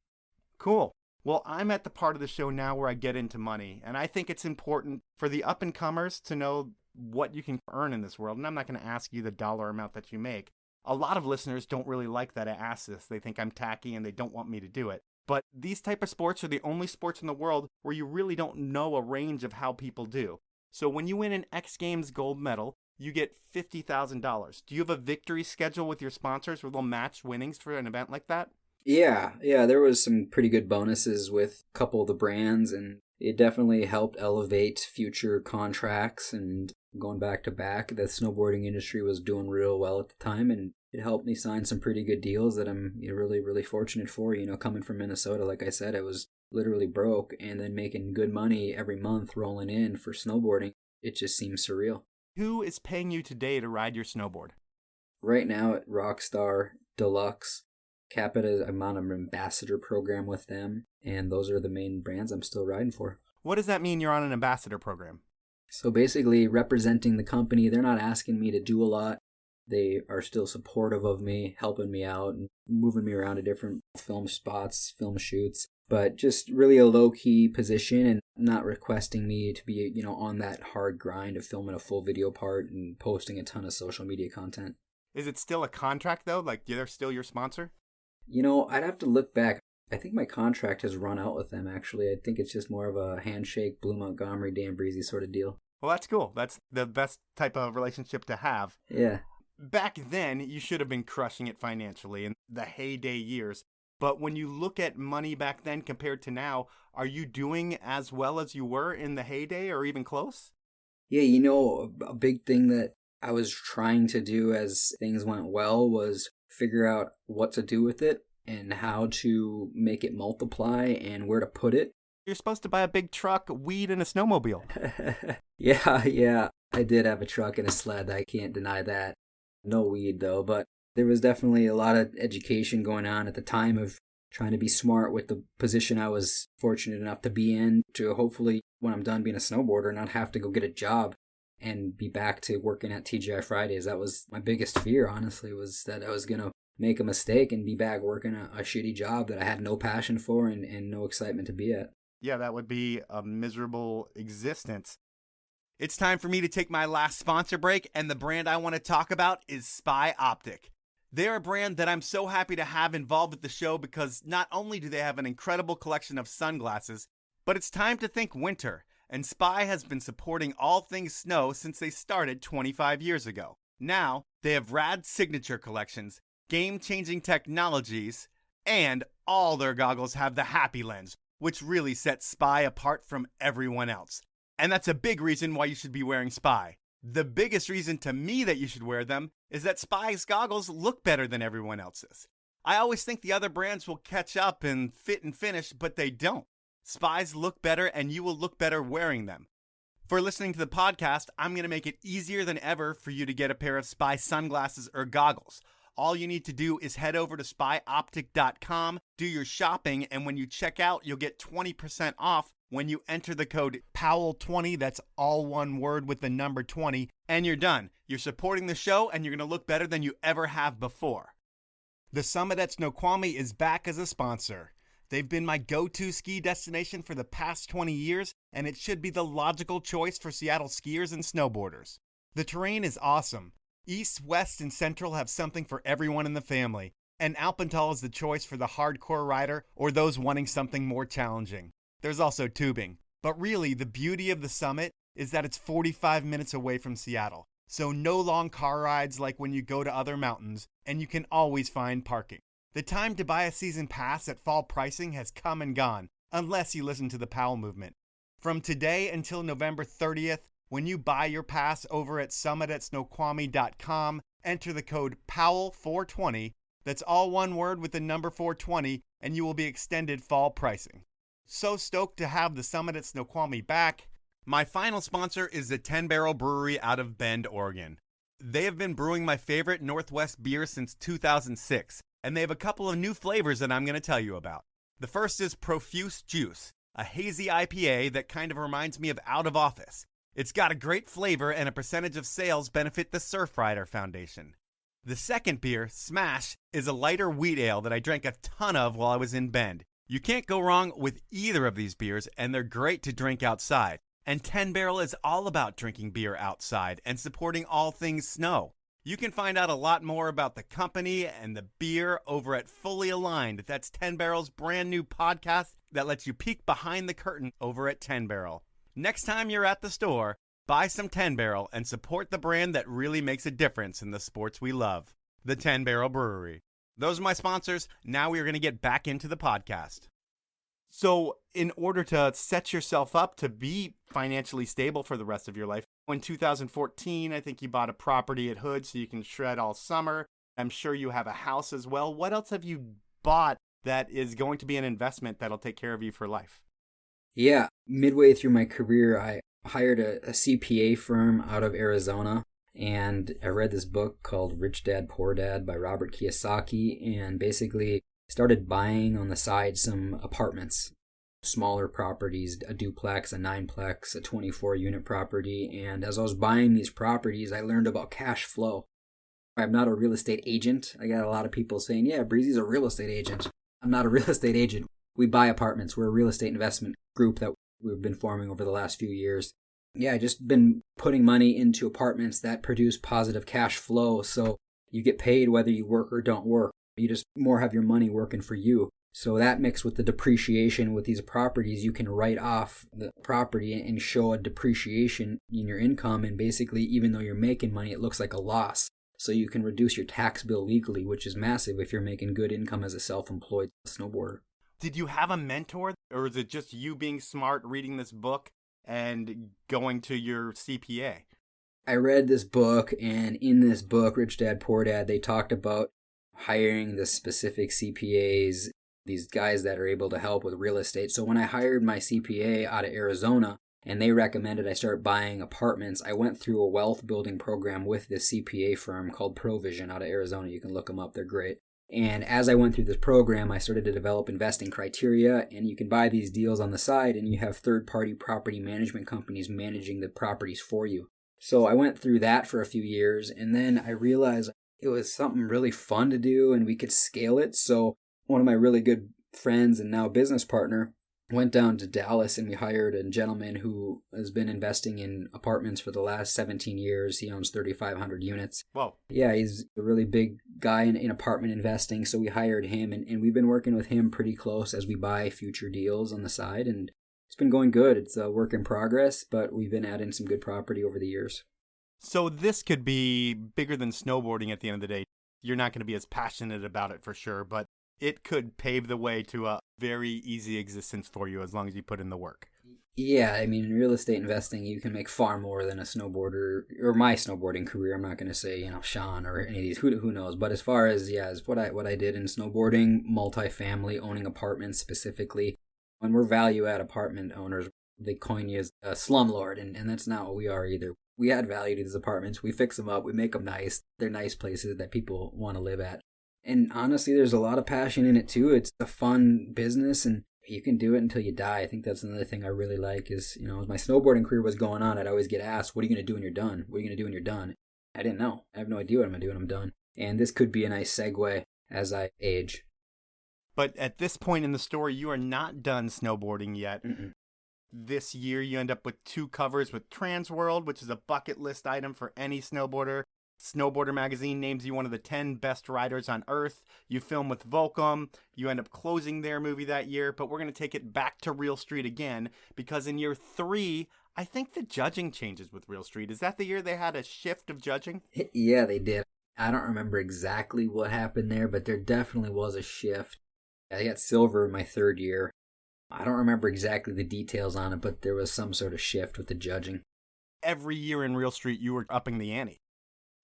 Cool. Well, I'm at the part of the show now where I get into money, and I think it's important for the up-and-comers to know what you can earn in this world. And I'm not going to ask you the dollar amount that you make. A lot of listeners don't really like that I ask this. They think I'm tacky and they don't want me to do it. But these type of sports are the only sports in the world where you really don't know a range of how people do. So when you win an X Games gold medal, you get $50,000. Do you have a victory schedule with your sponsors where they'll match winnings for an event like that? Yeah, there was some pretty good bonuses with a couple of the brands, and it definitely helped elevate future contracts and going back to back. The snowboarding industry was doing real well at the time, and it helped me sign some pretty good deals that I'm really, really fortunate for. Coming from Minnesota, like I said, I was literally broke, and then making good money every month rolling in for snowboarding. It just seems surreal. Who is paying you today to ride your snowboard? Right now at Rockstar, Deluxe, Capita, I'm on an ambassador program with them, and those are the main brands I'm still riding for. What does that mean you're on an ambassador program? So basically representing the company, they're not asking me to do a lot. They are still supportive of me, helping me out, and moving me around to different film spots, film shoots, but just really a low-key position and not requesting me to be, on that hard grind of filming a full video part and posting a ton of social media content. Is it still a contract, though? Like, they're still your sponsor? I'd have to look back. I think my contract has run out with them, actually. I think it's just more of a handshake, Blue Montgomery, Dan Brisse sort of deal. Well, that's cool. That's the best type of relationship to have. Yeah. Back then, you should have been crushing it financially in the heyday years. But when you look at money back then compared to now, are you doing as well as you were in the heyday or even close? Yeah, a big thing that I was trying to do as things went well was figure out what to do with it and how to make it multiply and where to put it. You're supposed to buy a big truck, weed, and a snowmobile. Yeah. I did have a truck and a sled. I can't deny that. No weed, though, but there was definitely a lot of education going on at the time of trying to be smart with the position I was fortunate enough to be in to hopefully, when I'm done being a snowboarder, not have to go get a job and be back to working at TGI Fridays. That was my biggest fear, honestly, was that I was going to make a mistake and be back working a shitty job that I had no passion for and no excitement to be at. Yeah, that would be a miserable existence. It's time for me to take my last sponsor break, and the brand I want to talk about is Spy Optic. They're a brand that I'm so happy to have involved with the show because not only do they have an incredible collection of sunglasses, but it's time to think winter, and Spy has been supporting all things snow since they started 25 years ago. Now, they have rad signature collections, game-changing technologies, and all their goggles have the Happy Lens, which really sets Spy apart from everyone else. And that's a big reason why you should be wearing Spy. The biggest reason to me that you should wear them is that Spy's goggles look better than everyone else's. I always think the other brands will catch up and fit and finish, but they don't. Spy's look better and you will look better wearing them. For listening to the podcast, I'm going to make it easier than ever for you to get a pair of Spy sunglasses or goggles. All you need to do is head over to spyoptic.com, do your shopping, and when you check out, you'll get 20% off when you enter the code POWEL20, that's all one word with the number 20, and you're done. You're supporting the show, and you're going to look better than you ever have before. The Summit at Snoqualmie is back as a sponsor. They've been my go-to ski destination for the past 20 years, and it should be the logical choice for Seattle skiers and snowboarders. The terrain is awesome. East, West, and Central have something for everyone in the family, and Alpental is the choice for the hardcore rider or those wanting something more challenging. There's also tubing. But really, the beauty of the Summit is that it's 45 minutes away from Seattle, so no long car rides like when you go to other mountains, and you can always find parking. The time to buy a season pass at fall pricing has come and gone, unless you listen to the Powell Movement. From today until November 30th, when you buy your pass over at summitatsnoqualmie.com, enter the code POWEL420, that's all one word with the number 420, and you will be extended fall pricing. So stoked to have the Summit at Snoqualmie back. My final sponsor is the 10 Barrel Brewery out of Bend, Oregon. They have been brewing my favorite Northwest beer since 2006, and they have a couple of new flavors that I'm going to tell you about. The first is Profuse Juice, a hazy IPA that kind of reminds me of Out of Office. It's got a great flavor and a percentage of sales benefit the Surfrider Foundation. The second beer, Smash, is a lighter wheat ale that I drank a ton of while I was in Bend. You can't go wrong with either of these beers, and they're great to drink outside. And 10 Barrel is all about drinking beer outside and supporting all things snow. You can find out a lot more about the company and the beer over at Fully Aligned. That's 10 Barrel's brand new podcast that lets you peek behind the curtain over at 10 Barrel. Next time you're at the store, buy some 10 Barrel and support the brand that really makes a difference in the sports we love, the 10 Barrel Brewery. Those are my sponsors. Now we are going to get back into the podcast. So in order to set yourself up to be financially stable for the rest of your life, in 2014, I think you bought a property at Hood so you can shred all summer. I'm sure you have a house as well. What else have you bought that is going to be an investment that'll take care of you for life? Yeah, midway through my career, I hired a CPA firm out of Arizona, and I read this book called Rich Dad, Poor Dad by Robert Kiyosaki, and basically started buying on the side some apartments, smaller properties, a duplex, a 9-plex, a 24-unit property. And as I was buying these properties, I learned about cash flow. I'm not a real estate agent. I got a lot of people saying, yeah, Breezy's a real estate agent. I'm not a real estate agent. We buy apartments. We're a real estate investment group that we've been forming over the last few years. Yeah, just been putting money into apartments that produce positive cash flow. So you get paid whether you work or don't work. You just more have your money working for you. So that mixed with the depreciation with these properties, you can write off the property and show a depreciation in your income. And basically, even though you're making money, it looks like a loss. So you can reduce your tax bill legally, which is massive if you're making good income as a self-employed snowboarder. Did you have a mentor, or is it just you being smart, reading this book, and going to your CPA? I read this book, and in this book, Rich Dad, Poor Dad, they talked about hiring the specific CPAs, these guys that are able to help with real estate. So when I hired my CPA out of Arizona, and they recommended I start buying apartments, I went through a wealth building program with this CPA firm called Provision out of Arizona. You can look them up. They're great. And as I went through this program, I started to develop investing criteria, and you can buy these deals on the side, and you have third-party property management companies managing the properties for you. So I went through that for a few years, and then I realized it was something really fun to do, and we could scale it. So one of my really good friends and now business partner went down to Dallas, and we hired a gentleman who has been investing in apartments for the last 17 years. He owns 3,500 units. Whoa. Yeah, he's a really big guy in apartment investing, so we hired him, and we've been working with him pretty close as we buy future deals on the side, and it's been going good. It's a work in progress, but we've been adding some good property over the years. So this could be bigger than snowboarding at the end of the day. You're not going to be as passionate about it for sure, but it could pave the way to a very easy existence for you as long as you put in the work. Yeah, I mean, in real estate investing, you can make far more than a snowboarder, or my snowboarding career. I'm not going to say, Sean or any of these, who knows. But as far as, as what I did in snowboarding, multifamily, owning apartments specifically, when we're value-add apartment owners, they coin you as a slumlord, and that's not what we are either. We add value to these apartments. We fix them up. We make them nice. They're nice places that people want to live at. And honestly, there's a lot of passion in it too. It's a fun business, and you can do it until you die. I think that's another thing I really like is, as my snowboarding career was going on, I'd always get asked, what are you going to do when you're done? What are you going to do when you're done? I didn't know. I have no idea what I'm going to do when I'm done. And this could be a nice segue as I age. But at this point in the story, you are not done snowboarding yet. Mm-mm. This year, you end up with 2 covers with Trans World, which is a bucket list item for any snowboarder. Snowboarder magazine names you one of the 10 best riders on Earth. You film with Volcom. You end up closing their movie that year, but we're going to take it back to Real Street again, because in year 3, I think the judging changes with Real Street. Is that the year they had a shift of judging? Yeah, they did. I don't remember exactly what happened there, but there definitely was a shift. I got silver in my 3rd year. I don't remember exactly the details on it, but there was some sort of shift with the judging. Every year in Real Street, you were upping the ante.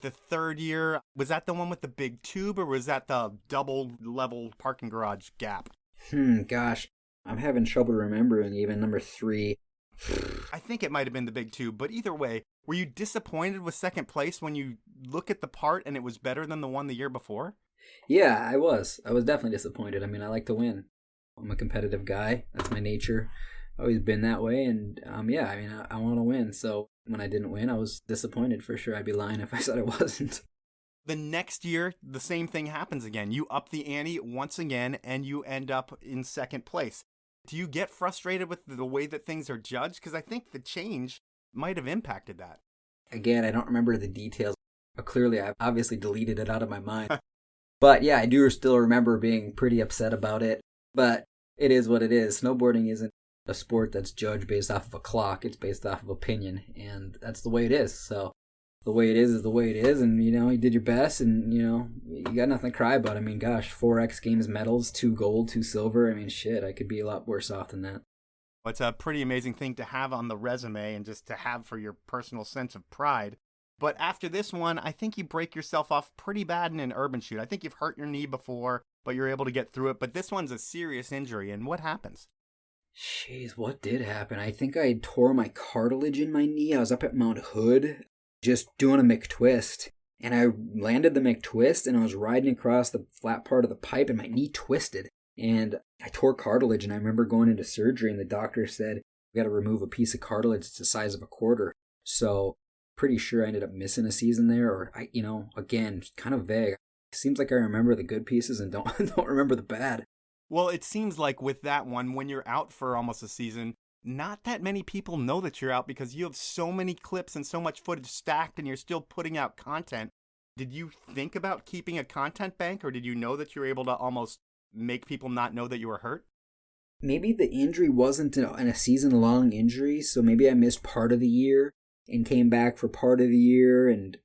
The 3rd year, was that the one with the big tube, or was that the double level parking garage gap? Gosh, I'm having trouble remembering even number 3. I think it might have been the big tube, but either way, were you disappointed with 2nd place when you look at the part and it was better than the one the year before? Yeah, I was. I was definitely disappointed. I mean, I like to win. I'm a competitive guy. That's my nature. Always been that way, and I want to win. So when I didn't win, I was disappointed for sure. I'd be lying if I said I wasn't. The next year, the same thing happens again. You up the ante once again, and you end up in 2nd place. Do you get frustrated with the way that things are judged? Because I think the change might have impacted that. Again, I don't remember the details. Clearly, I've obviously deleted it out of my mind. But yeah, I do still remember being pretty upset about it. But it is what it is. Snowboarding isn't a sport that's judged based off of a clock. It's based off of opinion, and that's the way it is. So the way it is the way it is, and you did your best, and you got nothing to cry about. I mean, gosh, 4 X Games medals, 2 gold, 2 silver. I mean, shit, I could be a lot worse off than that. It's a pretty amazing thing to have on the resume and just to have for your personal sense of pride. But after this one, I think you break yourself off pretty bad in an urban shoot. I think you've hurt your knee before, but you're able to get through it. But this one's a serious injury. And what happens? Jeez, what did happen? I think I tore my cartilage in my knee. I was up at Mount Hood just doing a McTwist. And I landed the McTwist and I was riding across the flat part of the pipe and my knee twisted. And I tore cartilage, and I remember going into surgery and the doctor said, we got to remove a piece of cartilage. It's the size of a quarter. So pretty sure I ended up missing a season there, or again, kind of vague. It seems like I remember the good pieces and don't remember the bad. Well, it seems like with that one, when you're out for almost a season, not that many people know that you're out because you have so many clips and so much footage stacked and you're still putting out content. Did you think about keeping a content bank, or did you know that you were able to almost make people not know that you were hurt? Maybe the injury wasn't a season-long injury, so maybe I missed part of the year and came back for part of the year, and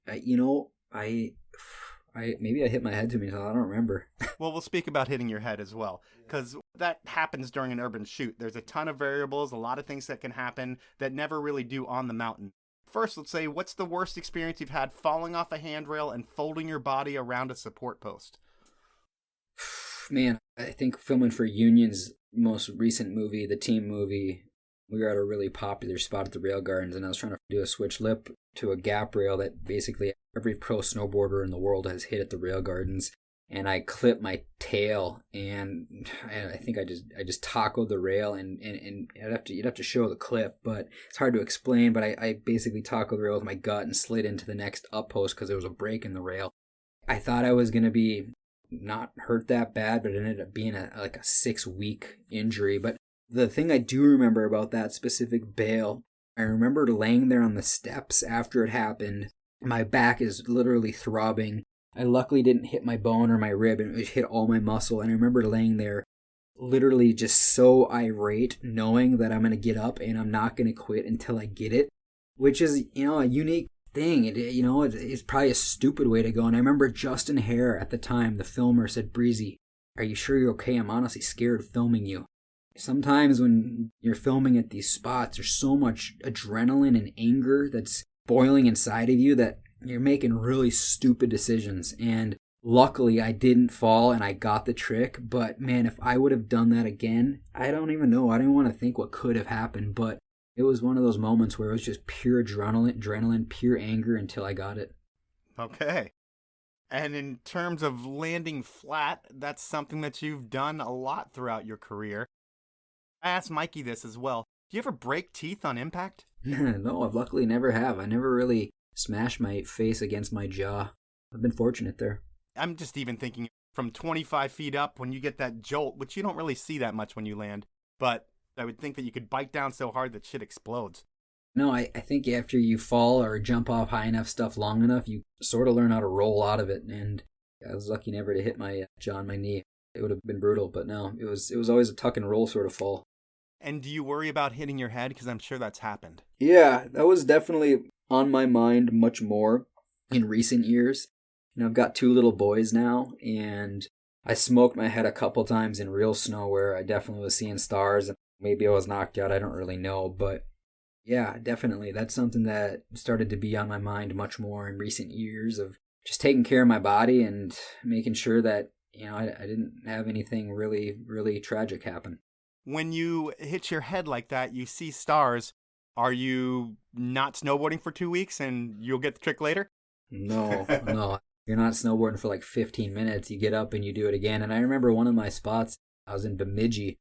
maybe I hit my head too many times. I don't remember. Well, we'll speak about hitting your head as well, because that happens during an urban shoot. There's a ton of variables, a lot of things that can happen that never really do on the mountain. First, let's say, what's the worst experience you've had falling off a handrail and folding your body around a support post? Man, I think filming for Union's most recent movie, the team movie, we were at a really popular spot at the rail gardens, and I was trying to do a switch lip to a gap rail that basically every pro snowboarder in the world has hit at the rail gardens. And I clipped my tail, and I think I just tackled the rail, and you'd have to show the clip, but it's hard to explain. But I basically tackled the rail with my gut and slid into the next up post because there was a break in the rail. I thought I was gonna be not hurt that bad, but it ended up being a 6-week injury. But the thing I do remember about that specific bail, I remember laying there on the steps after it happened. My back is literally throbbing. I luckily didn't hit my bone or my rib, and it hit all my muscle. And I remember laying there literally just so irate, knowing that I'm going to get up and I'm not going to quit until I get it, which is, a unique thing. It's probably a stupid way to go. And I remember Justin Hare at the time, the filmer, said, "Brisse, are you sure you're okay? I'm honestly scared of filming you." Sometimes when you're filming at these spots, there's so much adrenaline and anger that's boiling inside of you that you're making really stupid decisions. And luckily I didn't fall and I got the trick. But man, if I would have done that again, I don't even know. I don't want to think what could have happened, but it was one of those moments where it was just pure adrenaline, pure anger until I got it. Okay. And in terms of landing flat, that's something that you've done a lot throughout your career. I asked Mikey this as well. Do you ever break teeth on impact? No, I've luckily never have. I never really smashed my face against my jaw. I've been fortunate there. I'm just even thinking from 25 feet up when you get that jolt, which you don't really see that much when you land, but I would think that you could bite down so hard that shit explodes. No, I think after you fall or jump off high enough stuff long enough, you sort of learn how to roll out of it, and I was lucky never to hit my jaw on my knee. It would have been brutal, but no, it was always a tuck and roll sort of fall. And do you worry about hitting your head? Because I'm sure that's happened. Yeah, that was definitely on my mind much more in recent years. I've got 2 little boys now, and I smoked my head a couple times in real snow where I definitely was seeing stars, and maybe I was knocked out, I don't really know, but yeah, definitely. That's something that started to be on my mind much more in recent years, of just taking care of my body and making sure that, I didn't have anything really, really tragic happen. When you hit your head like that, you see stars. Are you not snowboarding for 2 weeks and you'll get the trick later? No. You're not snowboarding for like 15 minutes. You get up and you do it again. And I remember one of my spots, I was in Bemidji.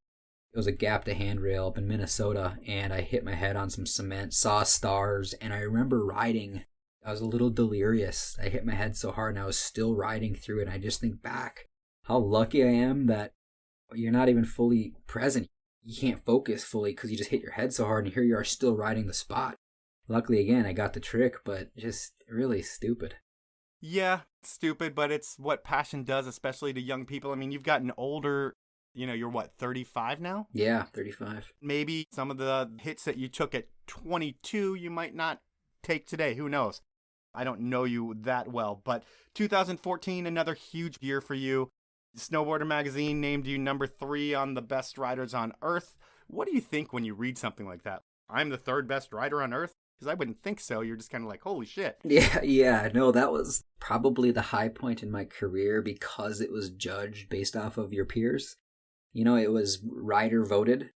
It was a gap to handrail up in Minnesota, and I hit my head on some cement, saw stars, and I remember riding. I was a little delirious. I hit my head so hard and I was still riding through it. And I just think back how lucky I am that you're not even fully present. You can't focus fully because you just hit your head so hard, and here you are still riding the spot. Luckily, again, I got the trick, but just really stupid. Yeah, stupid, but it's what passion does, especially to young people. I mean, you've gotten older, you're what, 35 now? Yeah, 35. Maybe some of the hits that you took at 22, you might not take today. Who knows? I don't know you that well, but 2014, another huge year for you. Snowboarder magazine named you number 3 on the best riders on Earth. What do you think when you read something like that? I'm the 3rd best rider on Earth? Because I wouldn't think so. You're just kind of like, holy shit. Yeah, no, that was probably the high point in my career because it was judged based off of your peers. It was rider voted,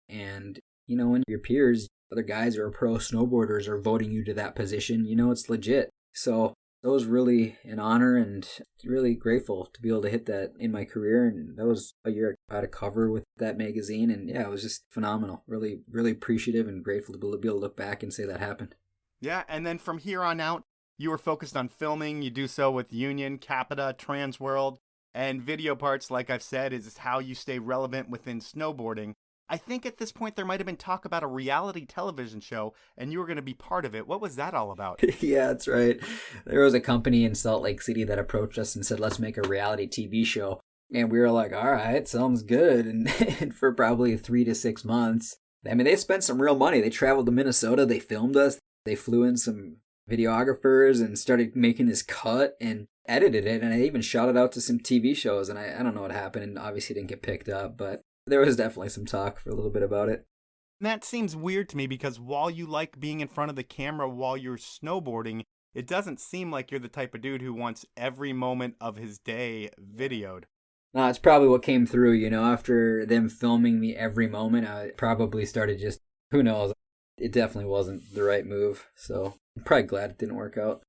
and, when your peers, other guys who are pro snowboarders are voting you to that position, it's legit. So that was really an honor and really grateful to be able to hit that in my career. And that was a year I had a cover with that magazine. And yeah, it was just phenomenal. Really, really appreciative and grateful to be able to look back and say that happened. Yeah, and then from here on out, you were focused on filming. You do so with Union, Capita, Transworld, and video parts, like I've said, is how you stay relevant within snowboarding. I think at this point there might have been talk about a reality television show, and you were going to be part of it. What was that all about? Yeah, that's right. There was a company in Salt Lake City that approached us and said, let's make a reality TV show. And we were like, all right, sounds good. And for probably 3 to 6 months, they spent some real money. They traveled to Minnesota. They filmed us. They flew in some videographers and started making this cut and edited it. And I even shot it out to some TV shows. And I don't know what happened. And obviously it didn't get picked up, but there was definitely some talk for a little bit about it. That seems weird to me because while you like being in front of the camera while you're snowboarding, it doesn't seem like you're the type of dude who wants every moment of his day videoed. No, it's probably what came through, after them filming me every moment, I probably started just, who knows, it definitely wasn't the right move. So I'm probably glad it didn't work out.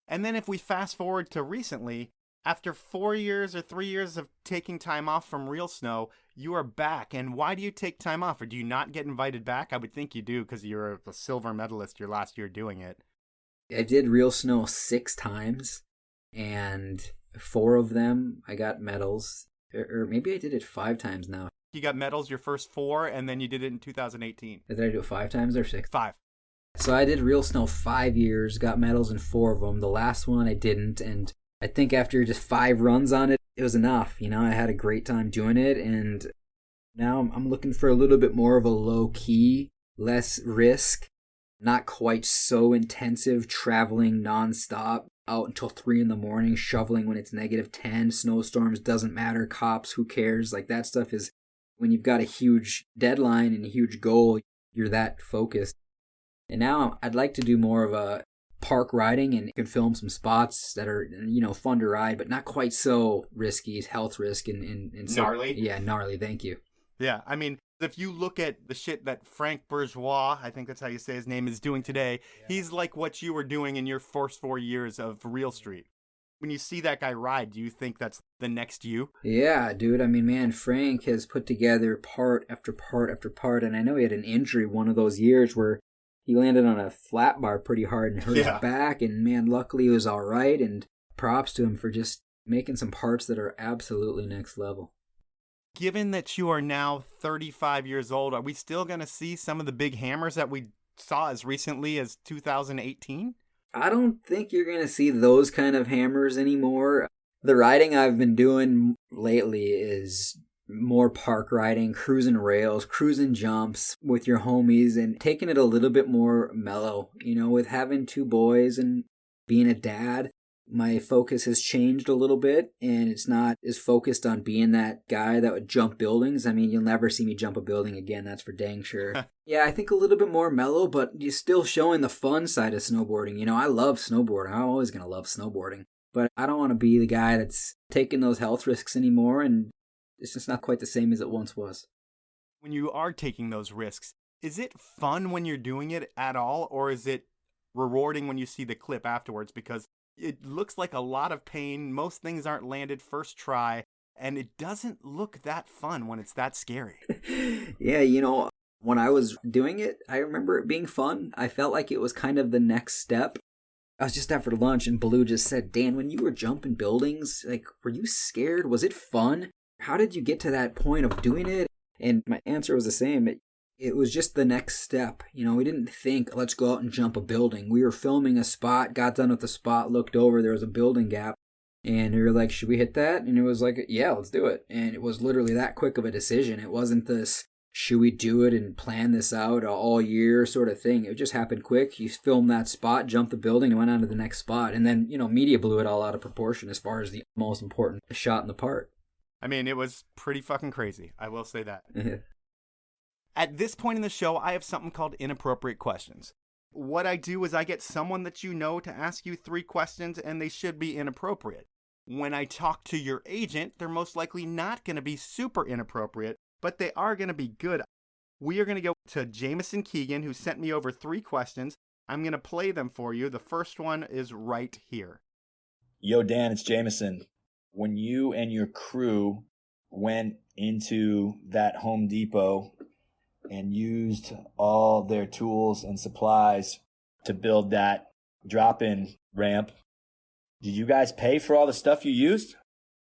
And then if we fast forward to recently, after 4 years or 3 years of taking time off from real snow, you are back. And why do you take time off? Or do you not get invited back? I would think you do because you're a silver medalist your last year doing it. I did real snow 6 times, and 4 of them I got medals. Or maybe I did it 5 times now. You got medals your first 4, and then you did it in 2018. Did I do it 5 times or 6? 5. So I did real snow 5 years, got medals in 4 of them. The last one I didn't, and I think after just 5 runs on it, it was enough. I had a great time doing it, and now I'm looking for a little bit more of a low-key, less risk, not quite so intensive, traveling nonstop, out until 3 in the morning, shoveling when it's -10, snowstorms, doesn't matter, cops, who cares? Like, that stuff is, when you've got a huge deadline and a huge goal, you're that focused. And now I'd like to do more of a park riding, and you can film some spots that are, fun to ride, but not quite so risky, health risk and gnarly. Yeah, gnarly. Thank you. Yeah, if you look at the shit that Frank Bourgeois, I think that's how you say his name, is doing today, he's like what you were doing in your first 4 years of Real Street. When you see that guy ride, do you think that's the next you? Yeah, dude. Man, Frank has put together part after part after part, and I know he had an injury one of those years where he landed on a flat bar pretty hard and hurt his back, and man, luckily he was all right, and props to him for just making some parts that are absolutely next level. Given that you are now 35 years old, are we still going to see some of the big hammers that we saw as recently as 2018? I don't think you're going to see those kind of hammers anymore. The riding I've been doing lately is more park riding, cruising rails, cruising jumps with your homies, and taking it a little bit more mellow. With having 2 boys and being a dad, my focus has changed a little bit, and it's not as focused on being that guy that would jump buildings. You'll never see me jump a building again, that's for dang sure. Yeah, I think a little bit more mellow, but you're still showing the fun side of snowboarding. I love snowboarding. I'm always going to love snowboarding, but I don't want to be the guy that's taking those health risks anymore, and it's just not quite the same as it once was. When you are taking those risks, is it fun when you're doing it at all, or is it rewarding when you see the clip afterwards? Because it looks like a lot of pain. Most things aren't landed first try, and it doesn't look that fun when it's that scary. Yeah, when I was doing it, I remember it being fun. I felt like it was kind of the next step. I was just after lunch, and Baloo just said, Dan, when you were jumping buildings, were you scared? Was it fun? How did you get to that point of doing it? And my answer was the same. It was just the next step. We didn't think, let's go out and jump a building. We were filming a spot, got done with the spot, looked over, there was a building gap. And we were like, should we hit that? And it was like, yeah, let's do it. And it was literally that quick of a decision. It wasn't this, should we do it and plan this out all year sort of thing. It just happened quick. You filmed that spot, jumped the building, and went on to the next spot. And then, media blew it all out of proportion as far as the most important shot in the part. It was pretty fucking crazy. I will say that. At this point in the show, I have something called Inappropriate Questions. What I do is I get someone that you know to ask you 3 questions, and they should be inappropriate. When I talk to your agent, they're most likely not going to be super inappropriate, but they are going to be good. We are going to go to Jaimeson Keegan, who sent me over 3 questions. I'm going to play them for you. The first one is right here. Yo, Dan, it's Jaimeson. When you and your crew went into that Home Depot and used all their tools and supplies to build that drop-in ramp, did you guys pay for all the stuff you used?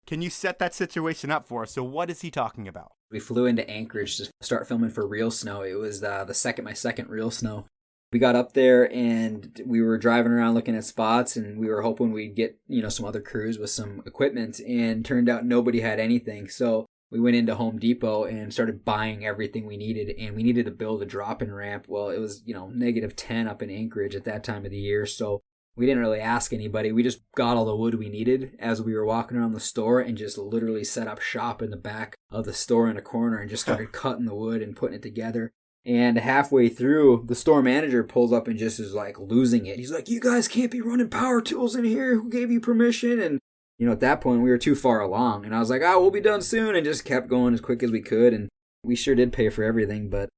Can you set that situation up for us? So what is he talking about? We flew into Anchorage to start filming for real snow. It was my second real snow. We got up there and we were driving around looking at spots, and we were hoping we'd get, some other crews with some equipment, and turned out nobody had anything. So we went into Home Depot and started buying everything we needed, and we needed to build a drop-in ramp. Well, it was, -10 up in Anchorage at that time of the year, so we didn't really ask anybody. We just got all the wood we needed as we were walking around the store, and just literally set up shop in the back of the store in a corner and just started cutting the wood and putting it together. And halfway through, the store manager pulls up and just is like losing it. He's like, "You guys can't be running power tools in here. Who gave you permission?" And, at that point, we were too far along. And I was like, we'll be done soon. And just kept going as quick as we could. And we sure did pay for everything, but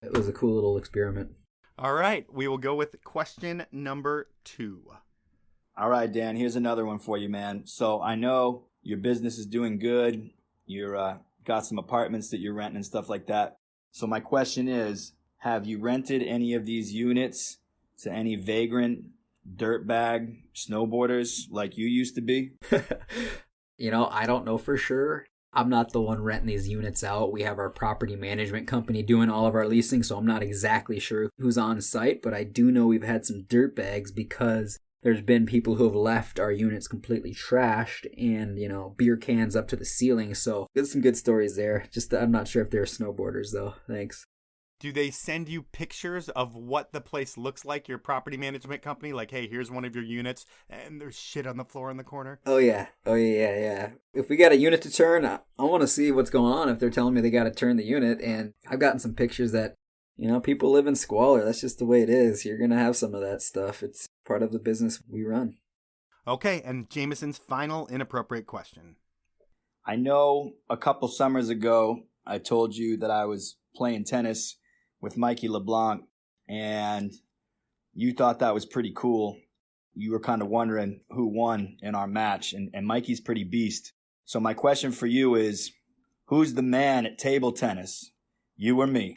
it was a cool little experiment. All right. We will go with question number 2. All right, Dan, here's another one for you, man. So I know your business is doing good. You're got some apartments that you're renting and stuff like that. So my question is, have you rented any of these units to any vagrant dirtbag snowboarders like you used to be? I don't know for sure. I'm not the one renting these units out. We have our property management company doing all of our leasing, so I'm not exactly sure who's on site, but I do know we've had some dirtbags because there's been people who have left our units completely trashed and, beer cans up to the ceiling. So there's some good stories there. Just I'm not sure if they're snowboarders, though. Thanks. Do they send you pictures of what the place looks like, your property management company? Like, hey, here's one of your units, and there's shit on the floor in the corner? Oh, yeah. If we got a unit to turn, I want to see what's going on if they're telling me they got to turn the unit. And I've gotten some pictures that, people live in squalor. That's just the way it is. You're going to have some of that stuff. It's part of the business we run. Okay, and Jaimeson's final inappropriate question. I know a couple summers ago, I told you that I was playing tennis with Mikey LeBlanc, and you thought that was pretty cool. You were kind of wondering who won in our match, and Mikey's pretty beast. So my question for you is, who's the man at table tennis? You or me?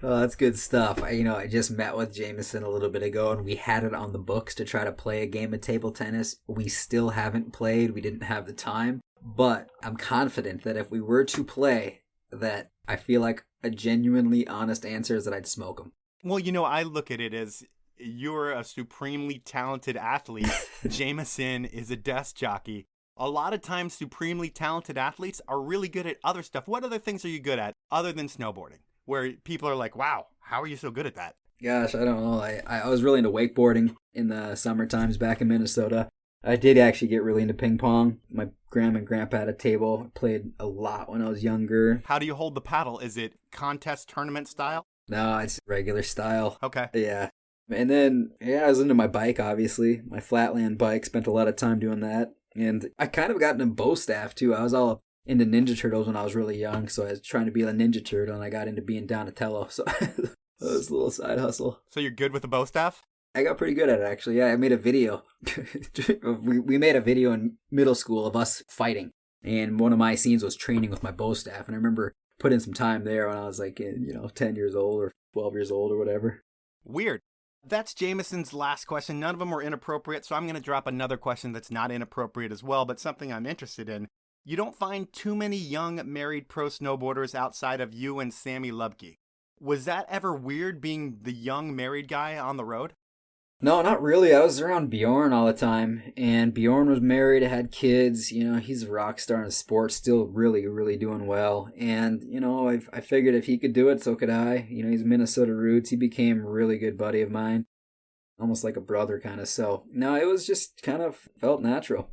Oh, that's good stuff. I just met with Jaimeson a little bit ago, and we had it on the books to try to play a game of table tennis. We still haven't played. We didn't have the time. But I'm confident that if we were to play, that I feel like a genuinely honest answer is that I'd smoke him. Well, I look at it as you're a supremely talented athlete. Jaimeson is a desk jockey. A lot of times, supremely talented athletes are really good at other stuff. What other things are you good at other than snowboarding? Where people are like, wow, how are you so good at that? Gosh, I don't know. I was really into wakeboarding in the summer times back in Minnesota. I did actually get really into ping pong. My grandma and grandpa had a table. I played a lot when I was younger. How do you hold the paddle? Is it contest tournament style? No, it's regular style. Okay. Yeah. And then, I was into my bike, obviously. My flatland bike. Spent a lot of time doing that. And I kind of got into bow staff, too. I was all into Ninja Turtles when I was really young, so I was trying to be a Ninja Turtle, and I got into being Donatello. So that was a little side hustle. So you're good with the bow staff? I got pretty good at it, actually. Yeah, I made a video. we made a video in middle school of us fighting. And one of my scenes was training with my bow staff. And I remember putting some time there when I was 10 years old or 12 years old or whatever. Weird. That's Jaimeson's last question. None of them were inappropriate, so I'm going to drop another question that's not inappropriate as well, but something I'm interested in. You don't find too many young married pro snowboarders outside of you and Sammy Lubke. Was that ever weird being the young married guy on the road? No, not really. I was around Bjorn all the time, and Bjorn was married, had kids. He's a rock star in the sport, still really, really doing well. And, I figured if he could do it, so could I. He's Minnesota roots. He became a really good buddy of mine, almost like a brother kind of. So, no, it was just kind of felt natural.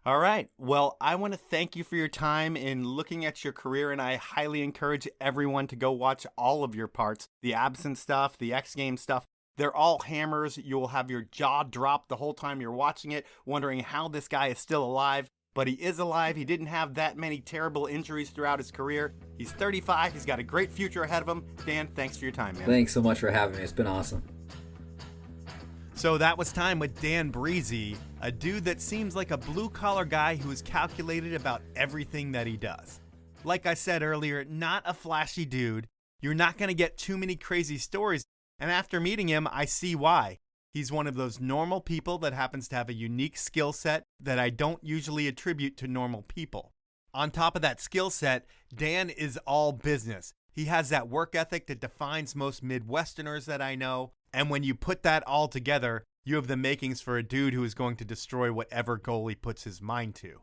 All right. Well, I want to thank you for your time in looking at your career, and I highly encourage everyone to go watch all of your parts. The Absinthe stuff, the X Games stuff, they're all hammers. You'll have your jaw drop the whole time you're watching it, wondering how this guy is still alive. But he is alive. He didn't have that many terrible injuries throughout his career. He's 35. He's got a great future ahead of him. Dan, thanks for your time, man. Thanks so much for having me. It's been awesome. So that was time with Dan Brisse, a dude that seems like a blue-collar guy who is calculated about everything that he does. Like I said earlier, not a flashy dude. You're not going to get too many crazy stories, and after meeting him, I see why. He's one of those normal people that happens to have a unique skill set that I don't usually attribute to normal people. On top of that skill set, Dan is all business. He has that work ethic that defines most Midwesterners that I know. And when you put that all together, you have the makings for a dude who is going to destroy whatever goal he puts his mind to.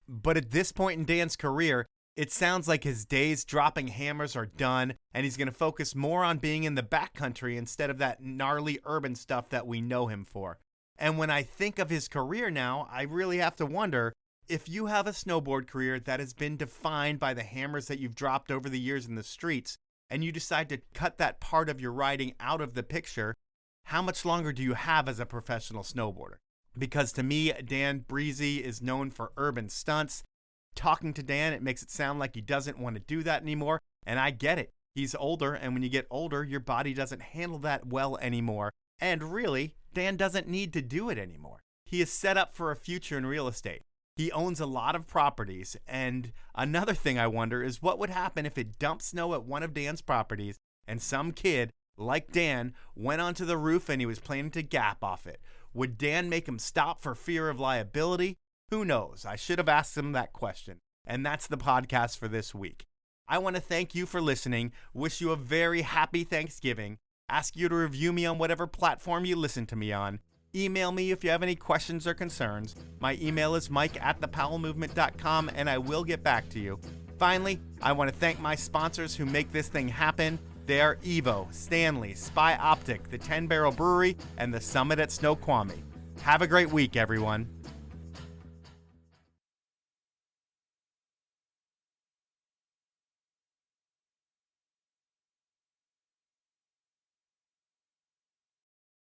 But at this point in Dan's career, it sounds like his days dropping hammers are done, and he's going to focus more on being in the backcountry instead of that gnarly urban stuff that we know him for. And when I think of his career now, I really have to wonder, if you have a snowboard career that has been defined by the hammers that you've dropped over the years in the streets, and you decide to cut that part of your riding out of the picture, how much longer do you have as a professional snowboarder? Because to me, Dan Brisse is known for urban stunts. Talking to Dan, it makes it sound like he doesn't want to do that anymore, and I get it. He's older, and when you get older, your body doesn't handle that well anymore. And really, Dan doesn't need to do it anymore. He is set up for a future in real estate. He owns a lot of properties, and another thing I wonder is what would happen if it dumped snow at one of Dan's properties and some kid, like Dan, went onto the roof and he was planning to gap off it. Would Dan make him stop for fear of liability? Who knows? I should have asked him that question. And that's the podcast for this week. I want to thank you for listening, wish you a very happy Thanksgiving, ask you to review me on whatever platform you listen to me on. Email me if you have any questions or concerns. My email is mike@thepowellmovement.com, and I will get back to you. Finally, I want to thank my sponsors who make this thing happen. They are Evo, Stanley, Spy Optic, the 10 Barrel Brewery, and the Summit at Snoqualmie. Have a great week, everyone.